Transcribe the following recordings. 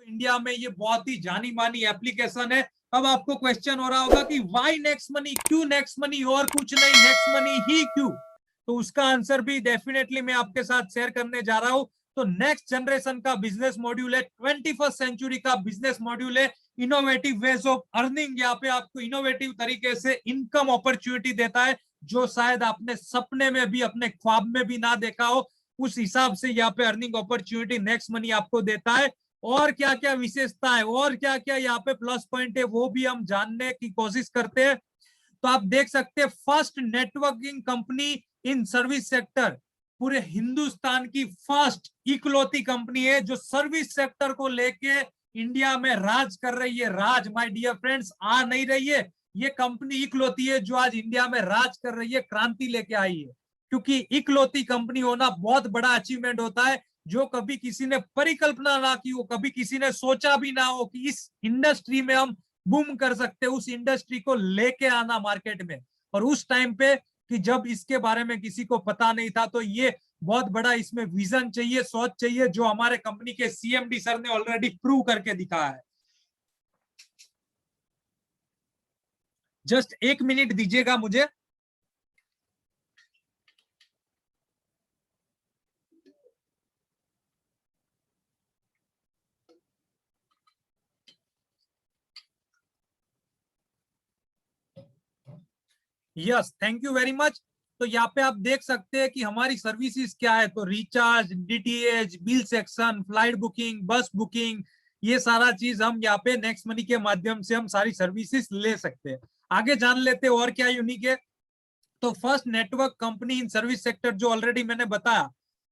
India में ये बहुत ही जानी मानी एप्लीकेशन है। अब आपको क्वेश्चन हो रहा होगा कि वाई नेक्स्ट मनी, क्यों नेक्स्ट मनी और कुछ नहीं, नेक्स्ट मनी ही क्यों? तो उसका आंसर भी डेफिनेटली मैं आपके साथ शेयर करने जा रहा हूं। तो नेक्स्ट जनरेशन का बिजनेस मॉड्यूल है, 21st सेंचुरी का बिजनेस मॉड्यूल है, इनोवेटिव वेज ऑफ अर्निंग। यहाँ पे आपको इनोवेटिव तरीके से इनकम अपॉर्चुनिटी देता है, जो शायद आपने सपने में भी, अपने ख्वाब में भी ना देखा हो। उस हिसाब से यहाँ पे अर्निंग अपॉर्चुनिटी नेक्स्ट मनी आपको देता है। और क्या क्या विशेषता है और क्या क्या यहाँ पे प्लस पॉइंट है, वो भी हम जानने की कोशिश करते हैं। तो आप देख सकते हैं, first networking company in service sector, पूरे हिंदुस्तान की फर्स्ट इकलौती कंपनी है जो सर्विस सेक्टर को लेके इंडिया में राज कर रही है। राज माय डियर फ्रेंड्स, आ नहीं रही है, ये कंपनी इकलौती है जो आज इंडिया में राज कर रही है, क्रांति लेके आई है। क्योंकि इकलौती कंपनी होना बहुत बड़ा अचीवमेंट होता है, जो कभी किसी ने परिकल्पना ना की हो, कभी किसी ने सोचा भी ना हो कि इस इंडस्ट्री में हम बूम कर सकते, उस इंडस्ट्री को लेके आना मार्केट में। और उस टाइम पे कि जब इसके बारे में किसी को पता नहीं था, तो ये बहुत बड़ा इसमें विजन चाहिए, सोच चाहिए, जो हमारे कंपनी के सीएमडी सर ने ऑलरेडी प्रूव करके दिखाया है। जस्ट 1 मिनट दीजिएगा मुझे। Yes, thank you very much. तो यहाँ पे आप देख सकते हैं कि हमारी सर्विसेज क्या है। तो recharge, DTH, bill section, flight booking, बस बुकिंग, ये सारा चीज हम यहाँ पे नेक्स्ट मनी के माध्यम से हम सारी सर्विसेज ले सकते हैं। आगे जान लेते हैं और क्या यूनिक है। तो first network company in service sector, जो ऑलरेडी मैंने बताया,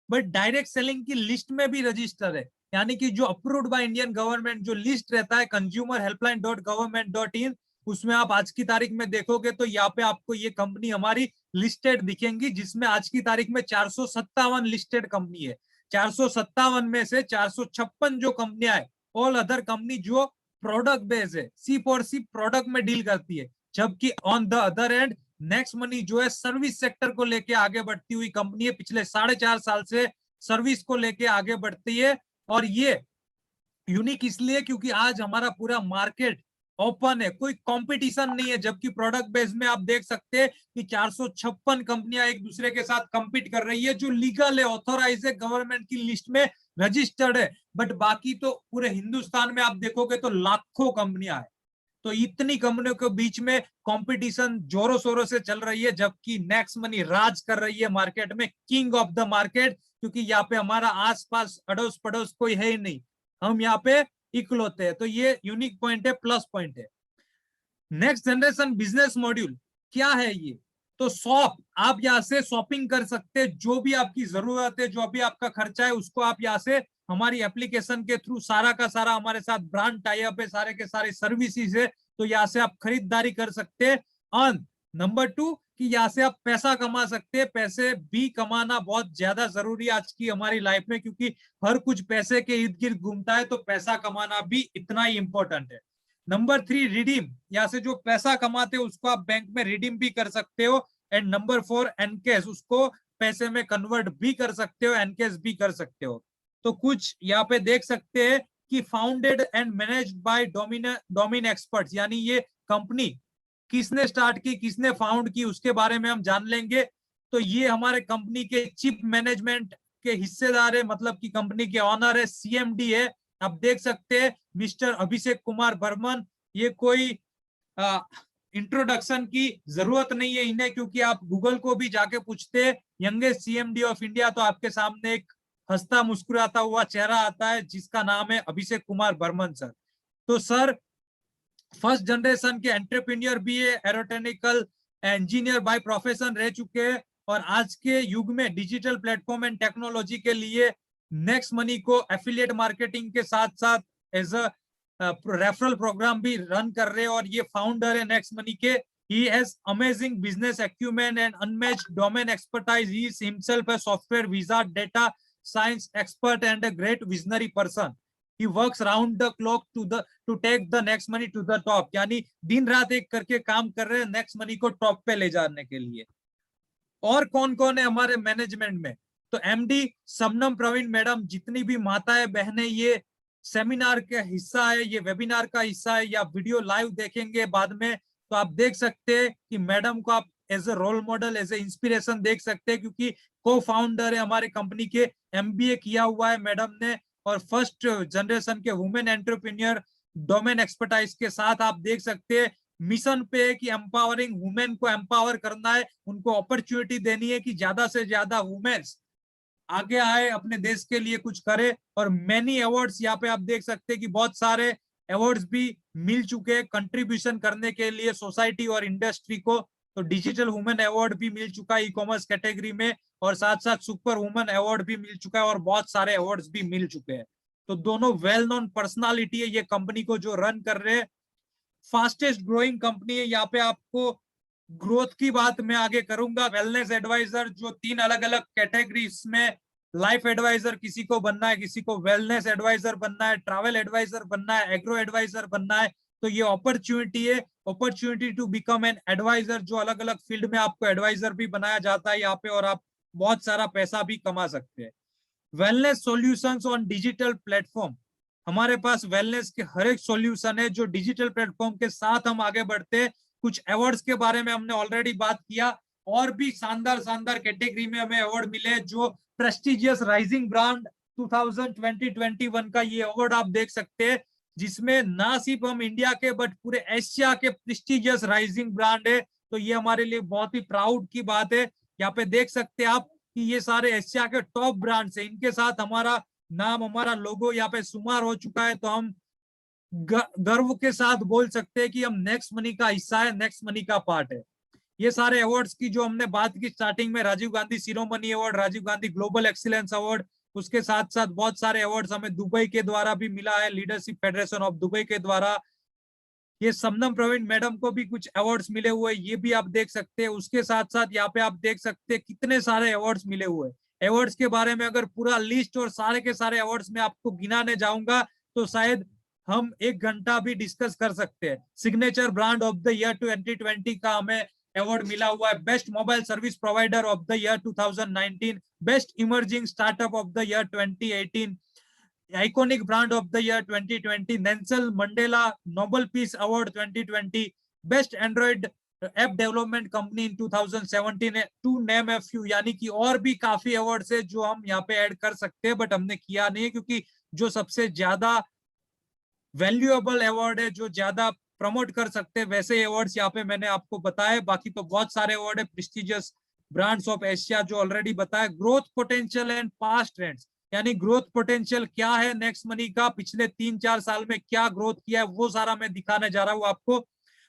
बट डायरेक्ट सेलिंग की लिस्ट में भी रजिस्टर है। यानी कि जो अप्रूव्ड बाय इंडियन गवर्नमेंट जो लिस्ट रहता है, कंज्यूमर हेल्पलाइन .gov.in, उसमें आप आज की तारीख में देखोगे तो यहाँ पे आपको ये कंपनी हमारी लिस्टेड दिखेंगी, जिसमें आज की तारीख में 457 लिस्टेड कंपनी है। 457 में से 456 जो कंपनियां है, ऑल अदर कंपनी जो प्रोडक्ट बेस्ड है, सिर्फ और सिर्फ प्रोडक्ट में डील करती है। जबकि on the other and next money जो है सर्विस सेक्टर को लेके आगे बढ़ती हुई कंपनी है, पिछले 4.5 साल से सर्विस को लेके आगे बढ़ती है। और ये यूनिक इसलिए क्योंकि आज हमारा पूरा मार्केट ओपन है, कोई कंपटीशन नहीं है। जबकि प्रोडक्ट बेस में आप देख सकते हैं कि 456 कंपनियां एक दूसरे के साथ कंपीट कर रही है, जो लीगल है, ऑथोराइज है, गवर्नमेंट की लिस्ट में रजिस्टर्ड है। बट बाकी तो पूरे हिंदुस्तान में आप देखोगे तो लाखों कंपनियां है। तो इतनी कंपनियों के बीच में कंपटीशन जोरों शोरों से चल रही है, जबकि नेक्स्ट मनी राज कर रही है मार्केट में, किंग ऑफ द मार्केट। क्योंकि यहाँ पे हमारा आसपास अड़ोस पड़ोस कोई है ही नहीं, हम यहाँ पे इकलौते हैं। तो ये यूनिक पॉइंट है, प्लस पॉइंट है। नेक्स्ट जनरेशन बिजनेस मॉड्यूल क्या है ये? तो शॉप, आप यहाँ से शॉपिंग कर सकते हैं, जो भी आपकी जरूरत है, जो भी आपका खर्चा है, उसको आप यहाँ से हमारी एप्लीकेशन के थ्रू सारा का सारा, हमारे साथ ब्रांड टाई अप है, सारे के सारे सर्विसेज है, तो यहाँ से आप खरीदारी कर सकते हैं। ऑन नंबर 2 कि यहाँ से आप पैसा कमा सकते हैं। पैसे भी कमाना बहुत ज्यादा जरूरी है आज की हमारी लाइफ में, क्योंकि हर कुछ पैसे के इर्द गिर्द घूमता है, तो पैसा कमाना भी इतना ही इंपॉर्टेंट है। नंबर 3 रिडीम, यहाँ से जो पैसा कमाते हो उसको आप बैंक में रिडीम भी कर सकते हो। एंड नंबर 4 एनकेश, उसको पैसे में कन्वर्ट भी कर सकते हो, एनकेश भी कर सकते हो। तो कुछ यहाँ पे देख सकते हैं कि founded and managed by domain experts, यानी ये कंपनी किसने स्टार्ट की, किसने फाउंड की, उसके बारे में हम जान लेंगे। तो ये हमारे कंपनी के चीफ मैनेजमेंट के हिस्सेदार है, मतलब कि कंपनी के ऑनर है, सीएमडी है। आप देख सकते हैं मिस्टर अभिषेक कुमार बर्मन। ये कोई इंट्रोडक्शन की जरूरत नहीं है इन्हें, क्योंकि आप गूगल को भी जाके पूछते हैं यंगेस्ट सीएमडी ऑफ इंडिया, तो आपके सामने एक हंसता मुस्कुराता हुआ चेहरा आता है, जिसका नाम है अभिषेक कुमार बर्मन सर। तो सर फर्स्ट जनरेशन के एंटरप्रेन्योर भी है, एरोटेक्निकल इंजीनियर बाय प्रोफेशन रह चुके हैं, और आज के युग में डिजिटल प्लेटफॉर्म एंड टेक्नोलॉजी के लिए नेक्स्ट मनी को एफिलिएट मार्केटिंग के साथ साथ एज अ रेफरल प्रोग्राम भी रन कर रहे हैं। और ये फाउंडर है नेक्स्ट मनी के। He has amazing business acumen and unmatched domain expertise. He is himself a software wizard, data science expert, and a great visionary person. He works round the clock to take the next money to the top. यानी दिन रात एक करके काम कर रहे हैं next money को टॉप पे ले जाने के लिए। और कौन कौन है हमारे मैनेजमेंट में? तो एमडी शबनम प्रवीण मैडम, जितनी भी माताएं बहनें ये सेमिनार का हिस्सा है, ये वेबिनार का हिस्सा है, या वीडियो लाइव देखेंगे बाद में, तो आप देख सकते हैं कि मैडम को आप as a role model, as a inspiration देख सकते हैं, क्योंकि को फाउंडर है हमारे कंपनी के, एमबीए किया हुआ है मैडम ने, और फर्स्ट जनरेशन के वुमेन एंटरप्रेन्योर डोमेन एक्सपर्टाइज के साथ आप देख सकते हैं मिशन पे है कि एम्पावरिंग वुमेन को एम्पावर करना है, उनको अपॉर्चुनिटी देनी है कि ज्यादा से ज्यादा वुमेन्स आगे आए, अपने देश के लिए कुछ करे। और मैनी अवार्ड्स यहाँ पे आप देख सकते हैं कि बहुत सारे अवार्ड्स भी मिल चुके हैं कंट्रीब्यूशन करने के लिए सोसाइटी और इंडस्ट्री को। तो डिजिटल वुमेन अवार्ड भी मिल चुका है ई कॉमर्स कैटेगरी में, और साथ साथ सुपर वुमेन अवार्ड भी मिल चुका है, और बहुत सारे अवार्ड्स भी मिल चुके हैं। तो दोनों वेल नोन पर्सनालिटी है ये कंपनी को जो रन कर रहे हैं। फास्टेस्ट ग्रोइंग कंपनी है। यहाँ पे आपको ग्रोथ की बात मैं आगे करूंगा। वेलनेस एडवाइजर जो 3 अलग अलग कैटेगरीज में, लाइफ एडवाइजर किसी को बनना है, किसी को वेलनेस एडवाइजर बनना है, ट्रैवल एडवाइजर बनना है, एग्रो एडवाइजर बनना है, तो ये अपॉर्चुनिटी है, opportunity to become an advisor, जो अलग अलग फील्ड में आपको एडवाइजर भी बनाया जाता है यहाँ पे, और आप बहुत सारा पैसा भी कमा सकते हैं। Wellness solutions on digital platform, हमारे पास वेलनेस के हर एक सॉल्यूशन है जो डिजिटल प्लेटफॉर्म के साथ हम आगे बढ़ते हैं। कुछ अवार्ड्स के बारे में हमने ऑलरेडी बात किया, और भी शानदार शानदार कैटेगरी में हमें अवार्ड मिले, जो प्रेस्टिजियस राइजिंग ब्रांड 2020-21 का ये अवार्ड आप देख सकते हैं, जिसमें ना सिर्फ हम इंडिया के बट पूरे एशिया के प्रेस्टिजियस राइजिंग ब्रांड है। तो ये हमारे लिए बहुत ही प्राउड की बात है। यहाँ पे देख सकते हैं आप कि ये सारे एशिया के टॉप ब्रांड्स हैं, इनके साथ हमारा नाम, हमारा लोगो यहाँ पे शुमार हो चुका है। तो हम गर्व के साथ बोल सकते हैं कि हम नेक्स्ट मनी का हिस्सा है, नेक्स्ट मनी का पार्ट है। ये सारे अवार्ड्स की जो हमने बात की स्टार्टिंग में, Rajiv Gandhi Shiromani award, Rajiv Gandhi global excellence award, उसके साथ साथ बहुत सारे अवार्ड्स हमें दुबई के द्वारा भी मिला है, लीडरशिप फेडरेशन ऑफ दुबई के द्वारा। ये शबनम प्रवीण मैडम को भी कुछ अवार्ड्स मिले हुए, ये भी आप देख सकते हैं। उसके साथ साथ यहाँ पे आप देख सकते हैं कितने सारे अवार्ड्स मिले हुए। अवार्ड्स के बारे में अगर पूरा लिस्ट और सारे के सारे अवार्ड्स में आपको गिनाने जाऊंगा तो शायद हम 1 घंटा भी डिस्कस कर सकते हैं। Signature brand of the year 2020 का हमें अवार्ड मिला हुआ है। Best mobile service provider of the year 2019, best emerging startup of the year 2018, iconic brand of the year 2020, Nelson Mandela Nobel peace award 2020, best Android app development company in 2017, to name a few. यानी कि और भी काफी awards है जो हम यहाँ पे ऐड कर सकते हैं, बट हमने किया नहीं है, क्योंकि जो सबसे ज्यादा वैल्यूएबल अवार्ड है, जो ज्यादा प्रमोट कर सकते हैं, वैसे अवार्ड्स यहाँ पे मैंने आपको बताया। बाकी तो बहुत सारे अवार्ड है, प्रेस्टिजियस ब्रांड्स ऑफ एशिया जो ऑलरेडी बताया। Growth potential and past trends, यानी ग्रोथ पोटेंशियल क्या है नेक्स्ट मनी का, पिछले 3-4 साल में क्या ग्रोथ किया है, वो सारा मैं दिखाने जा रहा हूँ आपको।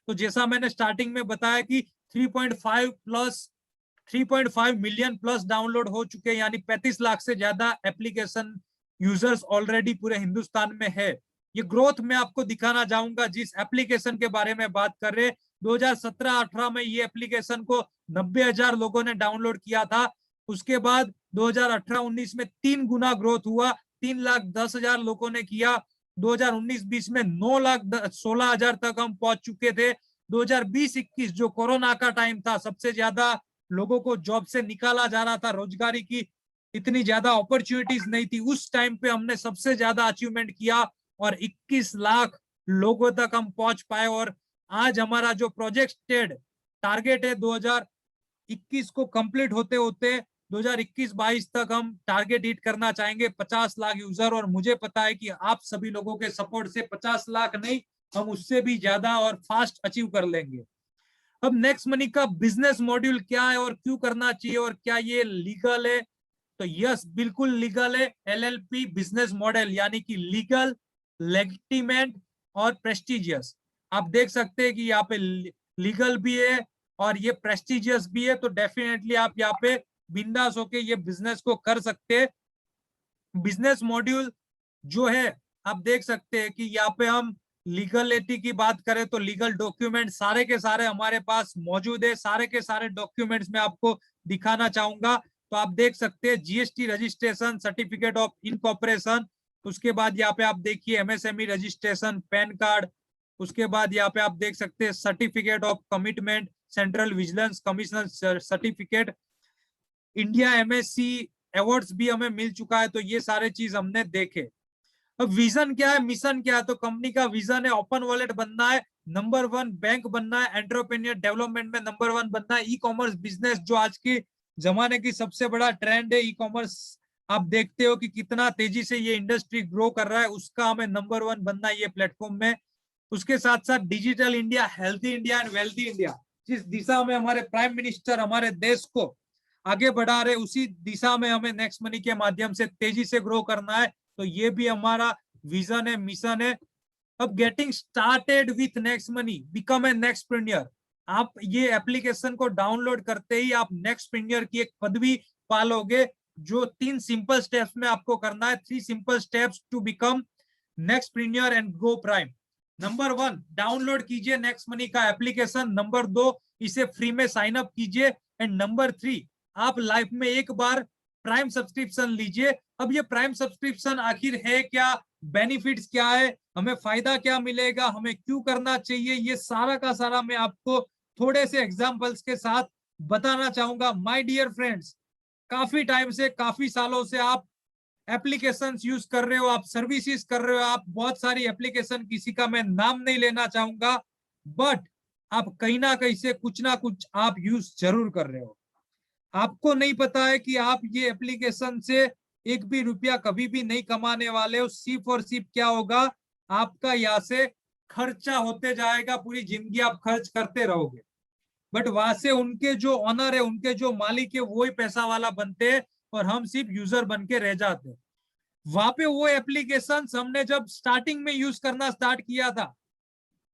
तो जैसा मैंने स्टार्टिंग में बताया कि 3.5 मिलियन प्लस डाउनलोड हो चुके हैं, यानी 35 लाख से ज्यादा एप्लीकेशन यूजर्स ऑलरेडी पूरे हिंदुस्तान में है। ये ग्रोथ मैं आपको दिखाना चाहूंगा जिस एप्लीकेशन के बारे में बात कर रहे हैं। 2017-18 में ये एप्लीकेशन को 90,000 लोगों ने डाउनलोड किया था। उसके बाद 2018-19 में 3 गुना ग्रोथ हुआ, 3,10,000 लोगों ने किया। 2019-20 में 9,16,000 तक हम पहुंच चुके थे। 2020-21 जो कोरोना का टाइम था, सबसे ज्यादा लोगों को जॉब से निकाला जा रहा था, रोजगारी की इतनी ज्यादा अपॉर्चुनिटीज नहीं थी, उस टाइम पे हमने सबसे ज्यादा अचीवमेंट किया और 21 लाख लोगों तक हम पहुंच पाए। और आज हमारा जो प्रोजेक्टेड टारगेट है 2021 को कंप्लीट होते होते 2021-22 तक हम टारगेट हिट करना चाहेंगे 50 लाख यूजर। और मुझे पता है कि आप सभी लोगों के सपोर्ट से 50 लाख नहीं, हम उससे भी ज्यादा और फास्ट अचीव कर लेंगे। अब नेक्स्ट मनी का बिजनेस मॉड्यूल क्या है और क्यों करना चाहिए और क्या ये लीगल है, तो यस बिल्कुल लीगल है। एलएलपी बिजनेस मॉडल यानी कि लीगल, लेजिटिमेट और प्रेस्टिजियस। आप देख सकते हैं कि यहाँ पे लीगल भी है और ये प्रेस्टिजियस भी है, तो डेफिनेटली आप यहाँ पे बिंदास होके ये बिजनेस को कर सकते हैं। बिजनेस मॉड्यूल जो है आप देख सकते हैं कि यहाँ पे हम लीगलिटी की बात करें तो लीगल डॉक्यूमेंट सारे के सारे हमारे पास मौजूद है। सारे के सारे डॉक्यूमेंट्स में आपको दिखाना चाहूंगा। तो आप देख सकते हैं GST registration, certificate of incorporation, उसके बाद यहाँ पे आप देखिए एमएसएमई रजिस्ट्रेशन, पैन कार्ड, उसके बाद यहाँ पे आप देख सकते हैं certificate of commitment, central vigilance commissioner certificate, India MSc awards भी हमें मिल चुका है। तो ये सारे चीज हमने देखे। अब विजन क्या है, मिशन क्या है? तो कंपनी का विजन है ओपन वॉलेट बनना है, नंबर 1 बैंक बनना है, एंटरप्रेन्योर डेवलपमेंट में नंबर 1 बनना है, ई कॉमर्स बिजनेस जो आज के जमाने की सबसे बड़ा ट्रेंड है ई कॉमर्स, आप देखते हो कि कितना तेजी से ये इंडस्ट्री ग्रो कर रहा है, उसका हमें नंबर 1 बनना है ये प्लेटफॉर्म में। उसके साथ साथ digital India, healthy India and wealthy India, जिस दिशा में हमारे प्राइम मिनिस्टर हमारे देश को आगे बढ़ा रहे, उसी दिशा में हमें नेक्स्ट मनी के माध्यम से तेजी से ग्रो करना है। तो ये भी हमारा विजन है, मिशन है। अब getting started with Next Money, become a Nextpreneur. आप ये एप्लीकेशन को डाउनलोड करते ही आप नेक्स्टप्रेन्योर की एक पदवी पालोगे, जो 3 सिंपल स्टेप्स में आपको करना है। 3 simple steps to become Nextpreneur and grow prime. Number 1, download कीजिए नेक्स्ट मनी का एप्लीकेशन। नंबर 2, इसे फ्री में साइन अप कीजिए। एंड नंबर 3, आप लाइफ में एक बार प्राइम सब्सक्रिप्शन लीजिए। अब ये प्राइम सब्सक्रिप्शन आखिर है क्या, बेनिफिट्स क्या है, हमें फायदा क्या मिलेगा, हमें क्यों करना चाहिए, ये सारा का सारा मैं आपको थोड़े से एग्जांपल्स के साथ बताना चाहूंगा। माय डियर फ्रेंड्स, काफी टाइम से, काफी सालों से आप एप्लीकेशंस यूज कर रहे हो, आप सर्विसेज कर रहे हो, आप बहुत सारी एप्लीकेशन, किसी का मैं नाम नहीं लेना चाहूंगा, बट आप कहीं ना कहीं से कुछ ना कुछ आप यूज जरूर कर रहे हो। आपको नहीं पता है कि आप ये एप्लीकेशन से एक भी रुपया कभी भी नहीं कमाने वाले हो। सिर्फ और सिर्फ क्या होगा, आपका यहाँ से खर्चा होते जाएगा, पूरी जिंदगी आप खर्च करते रहोगे, बट वहां से उनके जो ऑनर है, उनके जो मालिक है, वही पैसा वाला बनते हैं और हम सिर्फ यूजर बन के रह जाते हैं। वहां पे वो एप्लीकेशन हमने जब स्टार्टिंग में यूज करना स्टार्ट किया था,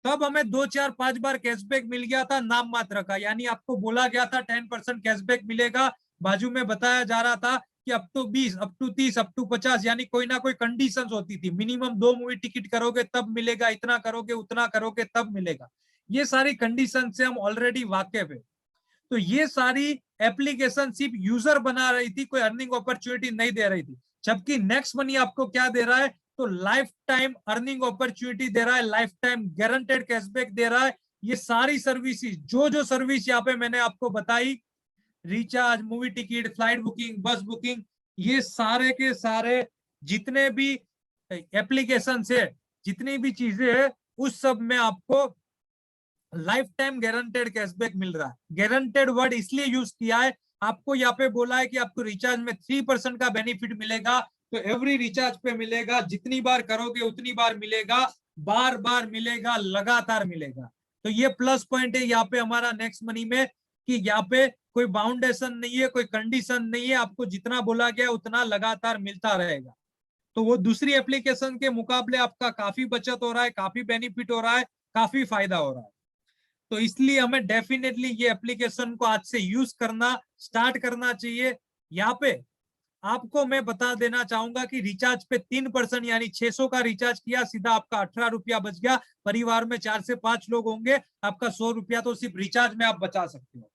तब हमें 2 4 5 बार कैशबैक मिल गया था, नाम मात्र का। यानी आपको बोला गया था 10% कैशबैक मिलेगा, बाजू में बताया जा रहा था कि up to 20, up to 30, up to 50, यानी कोई ना कोई कंडीशंस होती थी। मिनिमम 2 मूवी टिकट करोगे तब मिलेगा, इतना करोगे उतना करोगे तब मिलेगा। ये सारी कंडीशन से हम ऑलरेडी वाकिफ है। तो ये सारी एप्लीकेशन सिर्फ यूजर बना रही थी, कोई अर्निंग अपॉर्चुनिटी नहीं दे रही थी। जबकि नेक्स्ट मनी आपको क्या दे रहा है, तो लाइफ टाइम अर्निंग अपॉर्चुनिटी दे रहा है, लाइफ टाइम गारंटेड कैशबैक दे रहा है। ये सारी सर्विसेज, जो जो सर्विस यहाँ पे मैंने आपको बताई, recharge, movie ticket, flight booking, बस बुकिंग, ये सारे के सारे जितने भी एप्लीकेशन है, जितनी भी चीजें है, उस सब में आपको लाइफ टाइम गारंटेड कैशबैक मिल रहा है। गारंटेड वर्ड इसलिए यूज किया है, आपको यहाँ पे बोला है कि आपको रिचार्ज में 3% का बेनिफिट मिलेगा, तो एवरी रिचार्ज पे मिलेगा, जितनी बार करोगे उतनी बार मिलेगा, बार बार मिलेगा, लगातार मिलेगा। तो ये प्लस पॉइंट है यहाँ पे हमारा नेक्स्ट मनी में, कि यहाँ पे कोई बाउंडेशन नहीं है, कोई कंडीशन नहीं है, आपको जितना बोला गया उतना लगातार मिलता रहेगा। तो वो दूसरी एप्लीकेशन के मुकाबले आपका काफी बचत हो रहा है, काफी बेनिफिट हो रहा है, काफी फायदा हो रहा है। तो इसलिए हमें डेफिनेटली ये एप्लीकेशन को आज से यूज करना स्टार्ट करना चाहिए। यहाँ पे आपको मैं बता देना चाहूंगा कि रिचार्ज पे 3%, यानी 600 का रिचार्ज किया, सीधा आपका 18 रुपया बच गया। परिवार में 4 से 5 लोग होंगे, आपका 100 रुपया तो सिर्फ रिचार्ज में आप बचा सकते हो।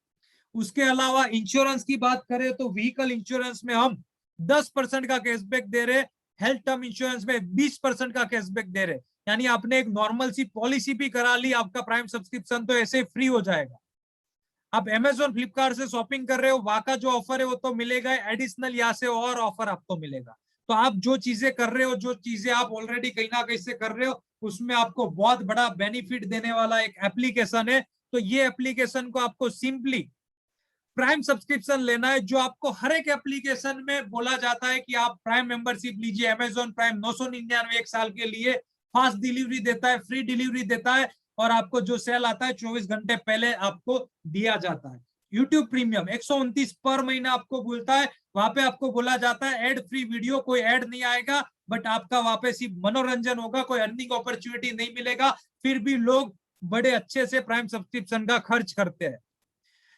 उसके अलावा इंश्योरेंस की बात करें तो व्हीकल इंश्योरेंस में हम 10% का कैशबैक दे रहे, हेल्थ टर्म इंश्योरेंस में 20% का कैशबैक दे रहे। यानी आपने एक नॉर्मल सी पॉलिसी भी करा ली, आपका प्राइम सब्सक्रिप्शन तो ऐसे फ्री हो जाएगा। आप अमेजोन फ्लिपकार्ट से शॉपिंग कर रहे हो, वहां का जो ऑफर है वो तो मिलेगा, एडिशनल यहाँ से और ऑफर आपको मिलेगा। तो आप जो चीजें कर रहे हो, जो चीजें आप ऑलरेडी कहीं ना कहीं से कर रहे हो, उसमें आपको बहुत बड़ा बेनिफिट देने वाला एक एप्लीकेशन है। तो ये एप्लीकेशन को आपको सिंपली प्राइम सब्सक्रिप्शन लेना है, जो आपको हर एक एप्लीकेशन में बोला जाता है कि आप प्राइम मेंबरशिप लीजिए। अमेजोन प्राइम 999 एक साल के लिए, फास्ट डिलीवरी देता है, फ्री डिलीवरी देता है, और आपको जो सेल आता है 24 घंटे पहले आपको दिया जाता है। यूट्यूब प्रीमियम 129 पर महीना आपको बोलता है, वहां पे आपको बोला जाता है एड फ्री वीडियो, कोई एड नहीं आएगा, बट आपका वहां पे सिर्फ मनोरंजन होगा, कोई अर्निंग अपॉर्चुनिटी नहीं मिलेगा। फिर भी लोग बड़े अच्छे से प्राइम सब्सक्रिप्शन का खर्च करते हैं।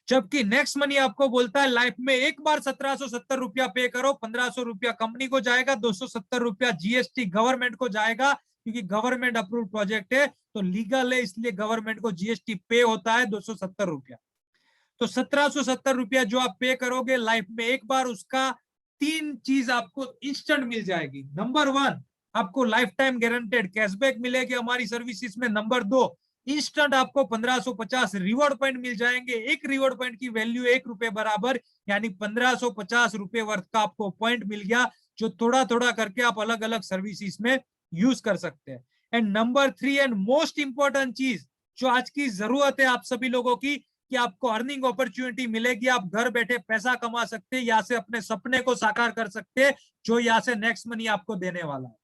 जबकि नेक्स्ट मनी आपको बोलता है लाइफ में एक बार 1770 रुपया पे करो, 1500 रुपया कंपनी को जाएगा, 270 रुपया जीएसटी गवर्नमेंट को जाएगा, क्योंकि गवर्नमेंट अप्रूव्ड प्रोजेक्ट है, तो लीगल है, इसलिए गवर्नमेंट को जीएसटी पे होता है 270 रुपया। तो 1770 रुपया जो आप पे करोगे लाइफ में एक बार, उसका 3 चीज आपको इंस्टेंट मिल जाएगी। नंबर 1, आपको लाइफ टाइम गारंटेड कैशबैक मिलेगी हमारी सर्विसेज में। नंबर 2, इंस्टेंट आपको 1550 रिवॉर्ड पॉइंट मिल जाएंगे। एक रिवॉर्ड पॉइंट की वैल्यू 1 रुपए बराबर, यानी 1550 रुपए वर्थ का आपको पॉइंट मिल गया, जो थोड़ा थोड़ा करके आप अलग अलग सर्विसेज में यूज कर सकते हैं। And number 3 and most important चीज जो आज की जरूरत है आप सभी लोगों की, कि आपको अर्निंग अपॉर्चुनिटी मिलेगी, आप घर बैठे पैसा कमा सकते हैं, यहाँ से अपने सपने को साकार कर सकते हैं, जो यहाँ से नेक्स्ट मनी आपको देने वाला है।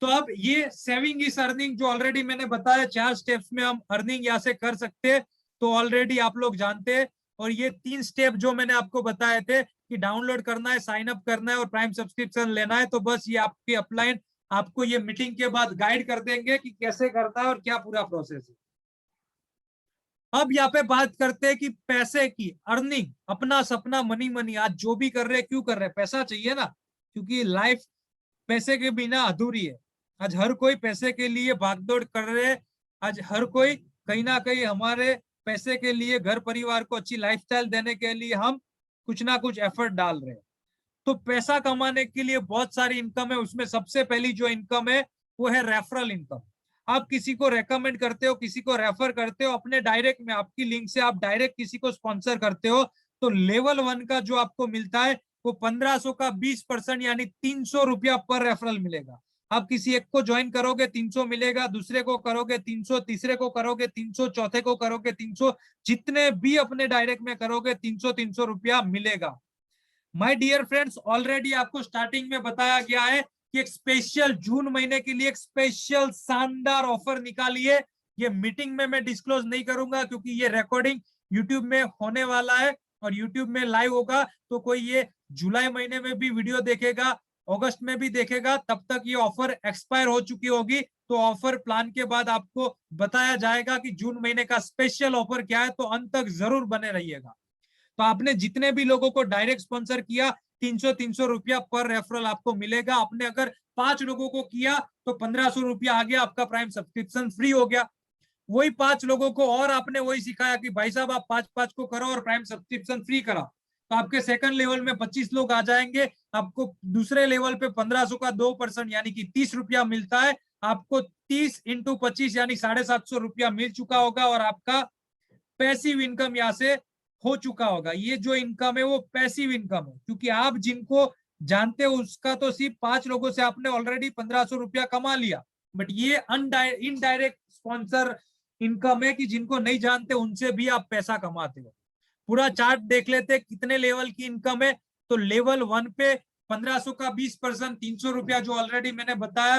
तो अब ये सेविंग इज अर्निंग जो ऑलरेडी मैंने बताया 4 स्टेप्स में हम अर्निंग यहाँ से कर सकते हैं, तो ऑलरेडी आप लोग जानते हैं। और ये 3 स्टेप जो मैंने आपको बताए थे कि डाउनलोड करना है, साइन अप करना है और प्राइम सब्सक्रिप्शन लेना है, तो बस ये आपके अपलाइन आपको ये मीटिंग के बाद गाइड कर देंगे कि कैसे करना है और क्या पूरा प्रोसेस है। अब यहाँ पे बात करते हैं कि पैसे की अर्निंग, अपना सपना मनी मनी, आज जो भी कर रहे हैं क्यों कर रहे हैं, पैसा चाहिए ना, क्योंकि लाइफ पैसे के बिना अधूरी है। आज हर कोई पैसे के लिए भागदौड़ कर रहे हैं, आज हर कोई कहीं ना कहीं हमारे पैसे के लिए, घर परिवार को अच्छी लाइफस्टाइल देने के लिए हम कुछ ना कुछ एफर्ट डाल रहे हैं। तो पैसा कमाने के लिए बहुत सारी इनकम है, उसमें सबसे पहली जो इनकम है वो है रेफरल इनकम। आप किसी को रेकमेंड करते हो, किसी को रेफर करते हो, अपने डायरेक्ट में आपकी लिंक से आप डायरेक्ट किसी को स्पॉन्सर करते हो, तो लेवल 1 का जो आपको मिलता है वो 1500 का 20% यानी 300 रुपया पर रेफरल मिलेगा। आप किसी एक को ज्वाइन करोगे 300 मिलेगा, दूसरे को करोगे 300, तीसरे को करोगे 300, चौथे को करोगे 300, जितने भी अपने डायरेक्ट में करोगे 300 रुपया मिलेगा। माय डियर फ्रेंड्स, ऑलरेडी आपको स्टार्टिंग में बताया गया है कि एक स्पेशल जून महीने के लिए एक स्पेशल शानदार ऑफर निकाली है। ये मीटिंग में मैं डिस्क्लोज नहीं करूंगा क्योंकि ये रिकॉर्डिंग यूट्यूब में होने वाला है और यूट्यूब में लाइव होगा, तो कोई ये जुलाई महीने में भी वीडियो देखेगा, अगस्त में भी देखेगा, तब तक ये ऑफर एक्सपायर हो चुकी होगी। तो ऑफर प्लान के बाद आपको बताया जाएगा कि जून महीने का स्पेशल ऑफर क्या है, तो अंत तक जरूर बने रहिएगा। तो आपने जितने भी लोगों को डायरेक्ट स्पॉन्सर किया 300 रुपया पर रेफरल आपको मिलेगा। आपने अगर 5 लोगों को किया तो 1500 रुपया आ गया, आपका प्राइम सब्सक्रिप्शन फ्री हो गया। वही 5 लोगों को और आपने वही सिखाया कि भाई साहब आप 5-5 को करो और प्राइम सब्सक्रिप्शन फ्री करा, तो आपके सेकंड लेवल में 25 लोग आ जाएंगे। आपको दूसरे लेवल पे 1500 का 2% यानी कि 30 रुपया मिलता है। आपको 30 इंटू 25 यानी 750 रुपया मिल चुका होगा और आपका पैसिव इनकम यहाँ से हो चुका होगा। ये जो इनकम है वो पैसिव इनकम है, क्योंकि आप जिनको जानते हो उसका तो सिर्फ 5 लोगों से आपने ऑलरेडी 1500 रुपया कमा लिया, बट ये इनडायरेक्ट स्पॉन्सर इनकम है कि जिनको नहीं जानते उनसे भी आप पैसा कमाते हो। पूरा चार्ट देख लेते कितने लेवल की इनकम है। तो लेवल 1 पे 1500 का 20% 300 रुपया जो ऑलरेडी मैंने बताया,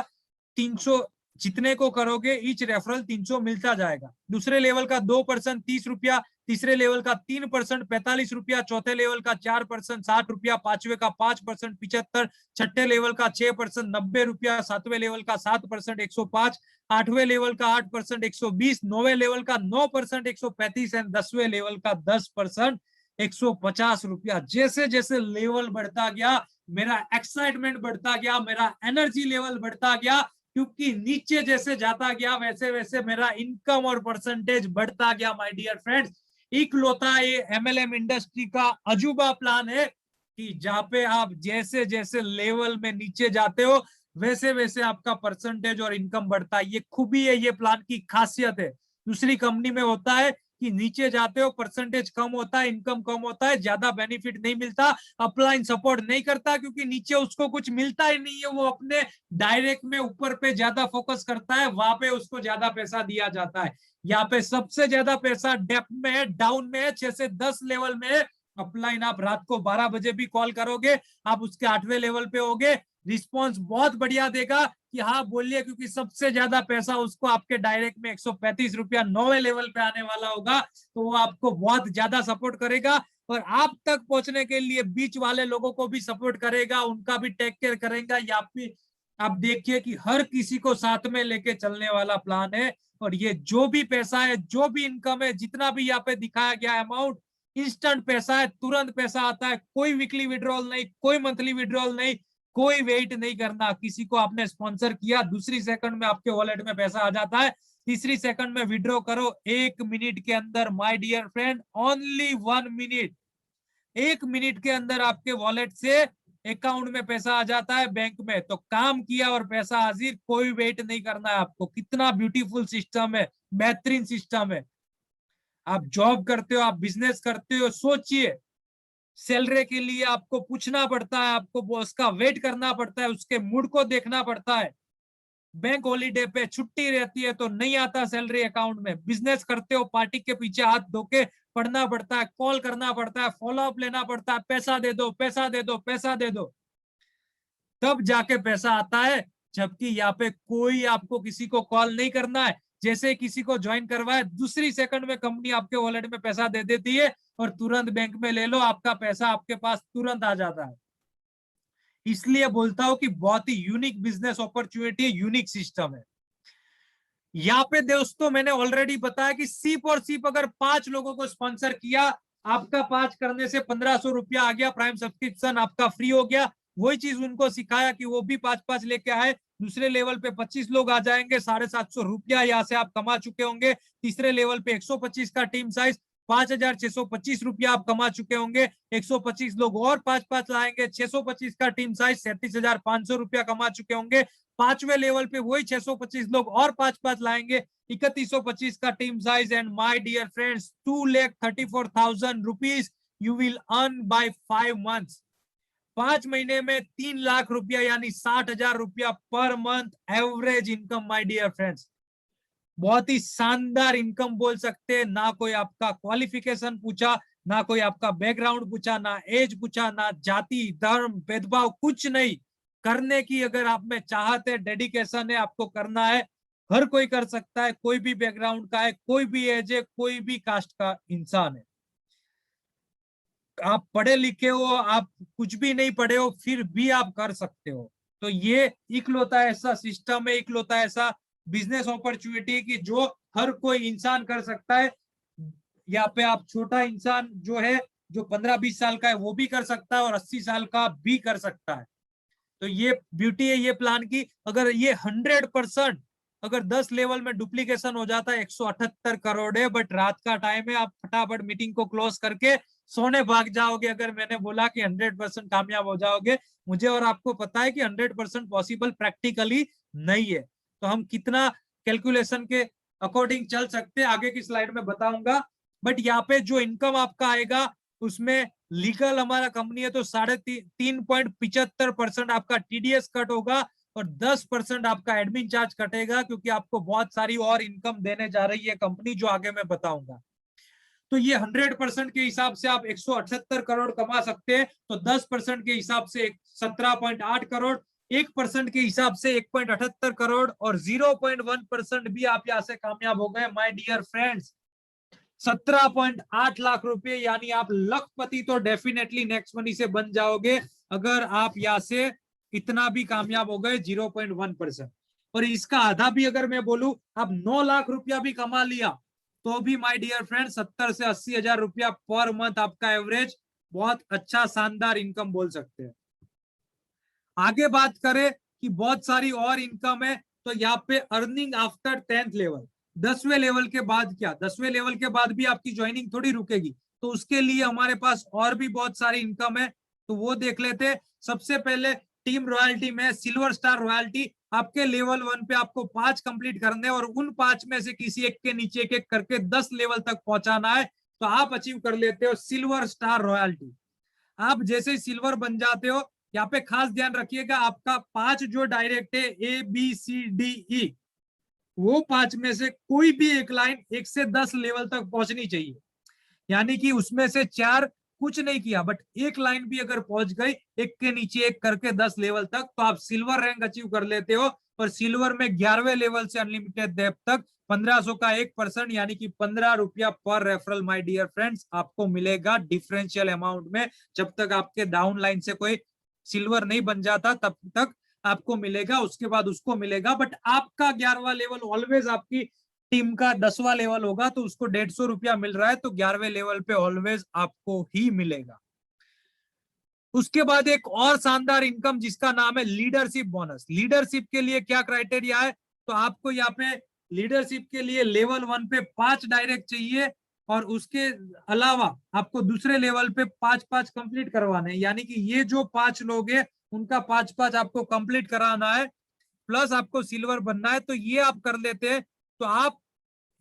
300 जितने को करोगे ईच रेफरल 300 मिलता जाएगा। दूसरे लेवल का 2% 30 रुपया, तीसरे लेवल का 3% 45 रुपया, चौथे लेवल का 4% 60 रुपया, पांचवे का 5% 75, छठे लेवल का 6% 90 रुपया, सातवें लेवल का 7% 105, आठवें लेवल का 8% 120, नौवे लेवल का 9% 135 एंड 10वें लेवल का 10% 150 रुपया। जैसे जैसे लेवल बढ़ता गया मेरा एक्साइटमेंट बढ़ता गया, मेरा एनर्जी लेवल बढ़ता गया, क्योंकि नीचे जैसे जाता गया वैसे वैसे मेरा इनकम और परसेंटेज बढ़ता गया। माय डियर फ्रेंड्स, इकलौता ये एमएलएम इंडस्ट्री का अजूबा प्लान है कि जहां पे आप जैसे जैसे लेवल में नीचे जाते हो वैसे वैसे आपका परसेंटेज और इनकम बढ़ता है। ये खूबी है, ये प्लान की खासियत है। दूसरी कंपनी में होता है कि नीचे जाते हो परसेंटेज कम होता है, इनकम कम होता है, ज्यादा बेनिफिट नहीं मिलता, अपलाइन सपोर्ट नहीं करता क्योंकि नीचे उसको कुछ मिलता ही नहीं है, वो अपने डायरेक्ट में ऊपर पे ज्यादा फोकस करता है, वहां पे उसको ज्यादा पैसा दिया जाता है। यहाँ पे सबसे ज्यादा पैसा डेप्थ में है, डाउन में है, 6 से 10 लेवल में है। अपलाइन आप रात को 12 बजे भी कॉल करोगे आप उसके 8वें लेवल पे होगे, रिस्पॉन्स बहुत बढ़िया देगा कि हाँ बोलिए, क्योंकि सबसे ज्यादा पैसा उसको आपके डायरेक्ट में 135 रुपया 9वें लेवल पे आने वाला होगा, तो वो आपको बहुत ज्यादा सपोर्ट करेगा और आप तक पहुंचने के लिए बीच वाले लोगों को भी सपोर्ट करेगा, उनका भी टेक केयर करेगा। या फिर आप देखिए कि हर किसी को साथ में लेके चलने वाला प्लान है। और ये जो भी पैसा है, जो भी इनकम है, जितना भी यहाँ पे दिखाया गया अमाउंट, इंस्टेंट पैसा है, तुरंत पैसा आता है, कोई वीकली विड्रॉल नहीं, कोई मंथली विड्रॉल नहीं, कोई वेट नहीं करना। किसी को आपने स्पॉन्सर किया, दूसरी सेकंड में आपके वॉलेट में पैसा आ जाता है, तीसरी सेकंड में विड्रॉ करो 1 मिनट के अंदर। My dear friend, only 1 minute, 1 minute के अंदर आपके वॉलेट से अकाउंट में पैसा आ जाता है, बैंक में। तो काम किया और पैसा हाजिर, कोई वेट नहीं करना है आपको। कितना ब्यूटीफुल सिस्टम है, बेहतरीन सिस्टम है। आप जॉब करते हो, आप बिजनेस करते हो, सोचिए सैलरी के लिए आपको पूछना पड़ता है, आपको बॉस का वेट करना पड़ता है, उसके मूड को देखना पड़ता है। बैंक हॉलीडे पे छुट्टी रहती है तो नहीं आता सैलरी अकाउंट में, बिजनेस करते हो पार्टी के पीछे हाथ धोके पढ़ना पड़ता है, कॉल करना पड़ता है, फॉलोअप लेना पड़ता है, पैसा दे दो, पैसा दे दो, पैसा दे दो, तब जाके पैसा आता है। जबकि यहाँ पे कोई आपको किसी को कॉल नहीं करना है, जैसे किसी को ज्वाइन करवाए दूसरी सेकंड में कंपनी आपके वॉलेट में पैसा दे देती है और तुरंत बैंक में ले लो, आपका पैसा आपके पास तुरंत आ जाता है। इसलिए बोलता हूं कि बहुत ही unique business opportunity, unique system है। यहाँ पे दोस्तों मैंने ऑलरेडी बताया कि सिर्फ और सिर्फ अगर 5 लोगों को स्पॉन्सर किया, आपका 5 करने से 1500 रुपया आ गया, प्राइम सब्सक्रिप्शन आपका फ्री हो गया। वही चीज उनको सिखाया कि वो भी 5-5 लेके आए, दूसरे लेवल पे 25 लोग आ जाएंगे, 750 रुपया यहाँ से आप कमा चुके होंगे। तीसरे लेवल पे 125 का टीम साइज, 5625 रुपया आप कमा चुके होंगे। 125 लोग और 5-5 लाएंगे, 625 का टीम साइज, 37,500 रुपया कमा चुके होंगे। 5वें लेवल पे वही 625 लोग और 5-5 लाएंगे, 3125 का team size. And my dear friends, 2,34,000 rupees you will earn by 5 months. 5 महीने में 3 लाख रुपया यानी 60,000 रुपया पर month average income my dear friends. बहुत ही शानदार इनकम बोल सकते हैं। ना कोई आपका क्वालिफिकेशन पूछा, ना कोई आपका बैकग्राउंड पूछा, ना एज पूछा, ना जाति धर्म भेदभाव, कुछ नहीं। करने की अगर आप में चाहत है, डेडिकेशन है, आपको करना है, हर कोई कर सकता है। कोई भी बैकग्राउंड का है, कोई भी एज है, कोई भी कास्ट का इंसान है। आप पढ़े लिखे हो, आप कुछ भी नहीं पढ़े हो, फिर भी आप कर सकते हो। तो ये इकलौता ऐसा सिस्टम है, इकलौता ऐसा बिजनेस अपॉर्चुनिटी की जो हर कोई इंसान कर सकता है। यहाँ पे आप छोटा इंसान जो है, जो 15-20 साल का है, वो भी कर सकता है और 80 साल का भी कर सकता है। तो ये ब्यूटी है ये प्लान की। अगर ये 100% अगर 10 लेवल में डुप्लीकेशन हो जाता है, 178 करोड़ है, बट रात का टाइम है, आप फटाफट मीटिंग को क्लोज करके सोने भाग जाओगे। अगर मैंने बोला कि 100% कामयाब हो जाओगे, मुझे और आपको पता है कि 100% पॉसिबल प्रैक्टिकली नहीं है। तो हम कितना कैलकुलेशन के अकॉर्डिंग चल सकते हैं आगे की स्लाइड में बताऊंगा। बट यहाँ पे जो इनकम आपका आएगा उसमें लीगल हमारा कंपनी है तो 3.75% आपका टीडीएस कट होगा और 10% आपका एडमिन चार्ज कटेगा, क्योंकि आपको बहुत सारी और इनकम देने जा रही है कंपनी, जो आगे मैं बताऊंगा। तो ये 100% के हिसाब से आप 178 करोड़ कमा सकते हैं। तो 10% के हिसाब से 17.8 करोड़, 1% के हिसाब से 1.78 करोड़ और 0.1% भी आप यहाँ से कामयाब हो गए माय डियर फ्रेंड्स। 17.8 लाख रुपए, यानी आप लखपति तो डेफिनेटली नेक्स्ट मनी से बन जाओगे अगर आप यहाँ से इतना भी कामयाब हो गए 0.1%। और इसका आधा भी अगर मैं बोलूं, आप 9 लाख रुपया भी कमा लिया तो भी माय डियर फ्रेंड 70 से 80 हजार रुपया पर मंथ आपका एवरेज, बहुत अच्छा शानदार इनकम बोल सकते हैं। आगे बात करें कि बहुत सारी और इनकम है, तो यहाँ पे अर्निंग आफ्टर 10th लेवल, 10वें लेवल के बाद क्या, 10वें लेवल के बाद भी आपकी ज्वाइनिंग थोड़ी रुकेगी, तो उसके लिए हमारे पास और भी बहुत सारी इनकम है, तो वो देख लेते हैं। सबसे पहले टीम रॉयल्टी में सिल्वर स्टार रॉयल्टी, आपके लेवल 1 पे आपको 5 कंप्लीट करने और उन 5 में से किसी एक के नीचे एक एक करके 10 लेवल तक पहुंचाना है, तो आप अचीव कर लेते हो सिल्वर स्टार रॉयल्टी। आप जैसे ही सिल्वर बन जाते हो, यहाँ पे खास ध्यान रखिएगा, आपका 5 जो डायरेक्ट है ABCDE, वो 5 में से कोई भी एक लाइन 1 से 10 लेवल तक पहुंचनी चाहिए। यानी कि उसमें से 4 कुछ नहीं किया, बट एक लाइन भी अगर पहुंच गई एक के नीचे एक करके 10 लेवल तक, तो आप सिल्वर रैंक अचीव कर लेते हो। और सिल्वर में 11वें लेवल से अनलिमिटेड डेप्थ तक 1500 का 1% यानी कि 15 रुपया पर रेफरल माय डियर फ्रेंड्स आपको मिलेगा डिफरेंशियल अमाउंट में। जब तक आपके डाउन लाइन से कोई सिल्वर नहीं बन जाता तब तक आपको मिलेगा, उसके बाद उसको मिलेगा। बट आपका 11वां लेवल ऑलवेज आपकी टीम का 10वां लेवल होगा, तो उसको 150 रुपया मिल रहा है, तो 11वें लेवल पे ऑलवेज आपको ही मिलेगा। उसके बाद एक और शानदार इनकम जिसका नाम है लीडरशिप बोनस। लीडरशिप के लिए क्या क्राइटेरिया है, तो आपको यहाँ पे लीडरशिप के लिए लेवल 1 पे 5 डायरेक्ट चाहिए और उसके अलावा आपको दूसरे लेवल पे 5-5 कंप्लीट करवाने हैं। यानी कि ये जो 5 लोग हैं उनका 5-5 आपको कंप्लीट कराना है, प्लस आपको सिल्वर बनना है। तो ये आप कर लेते हैं, तो आप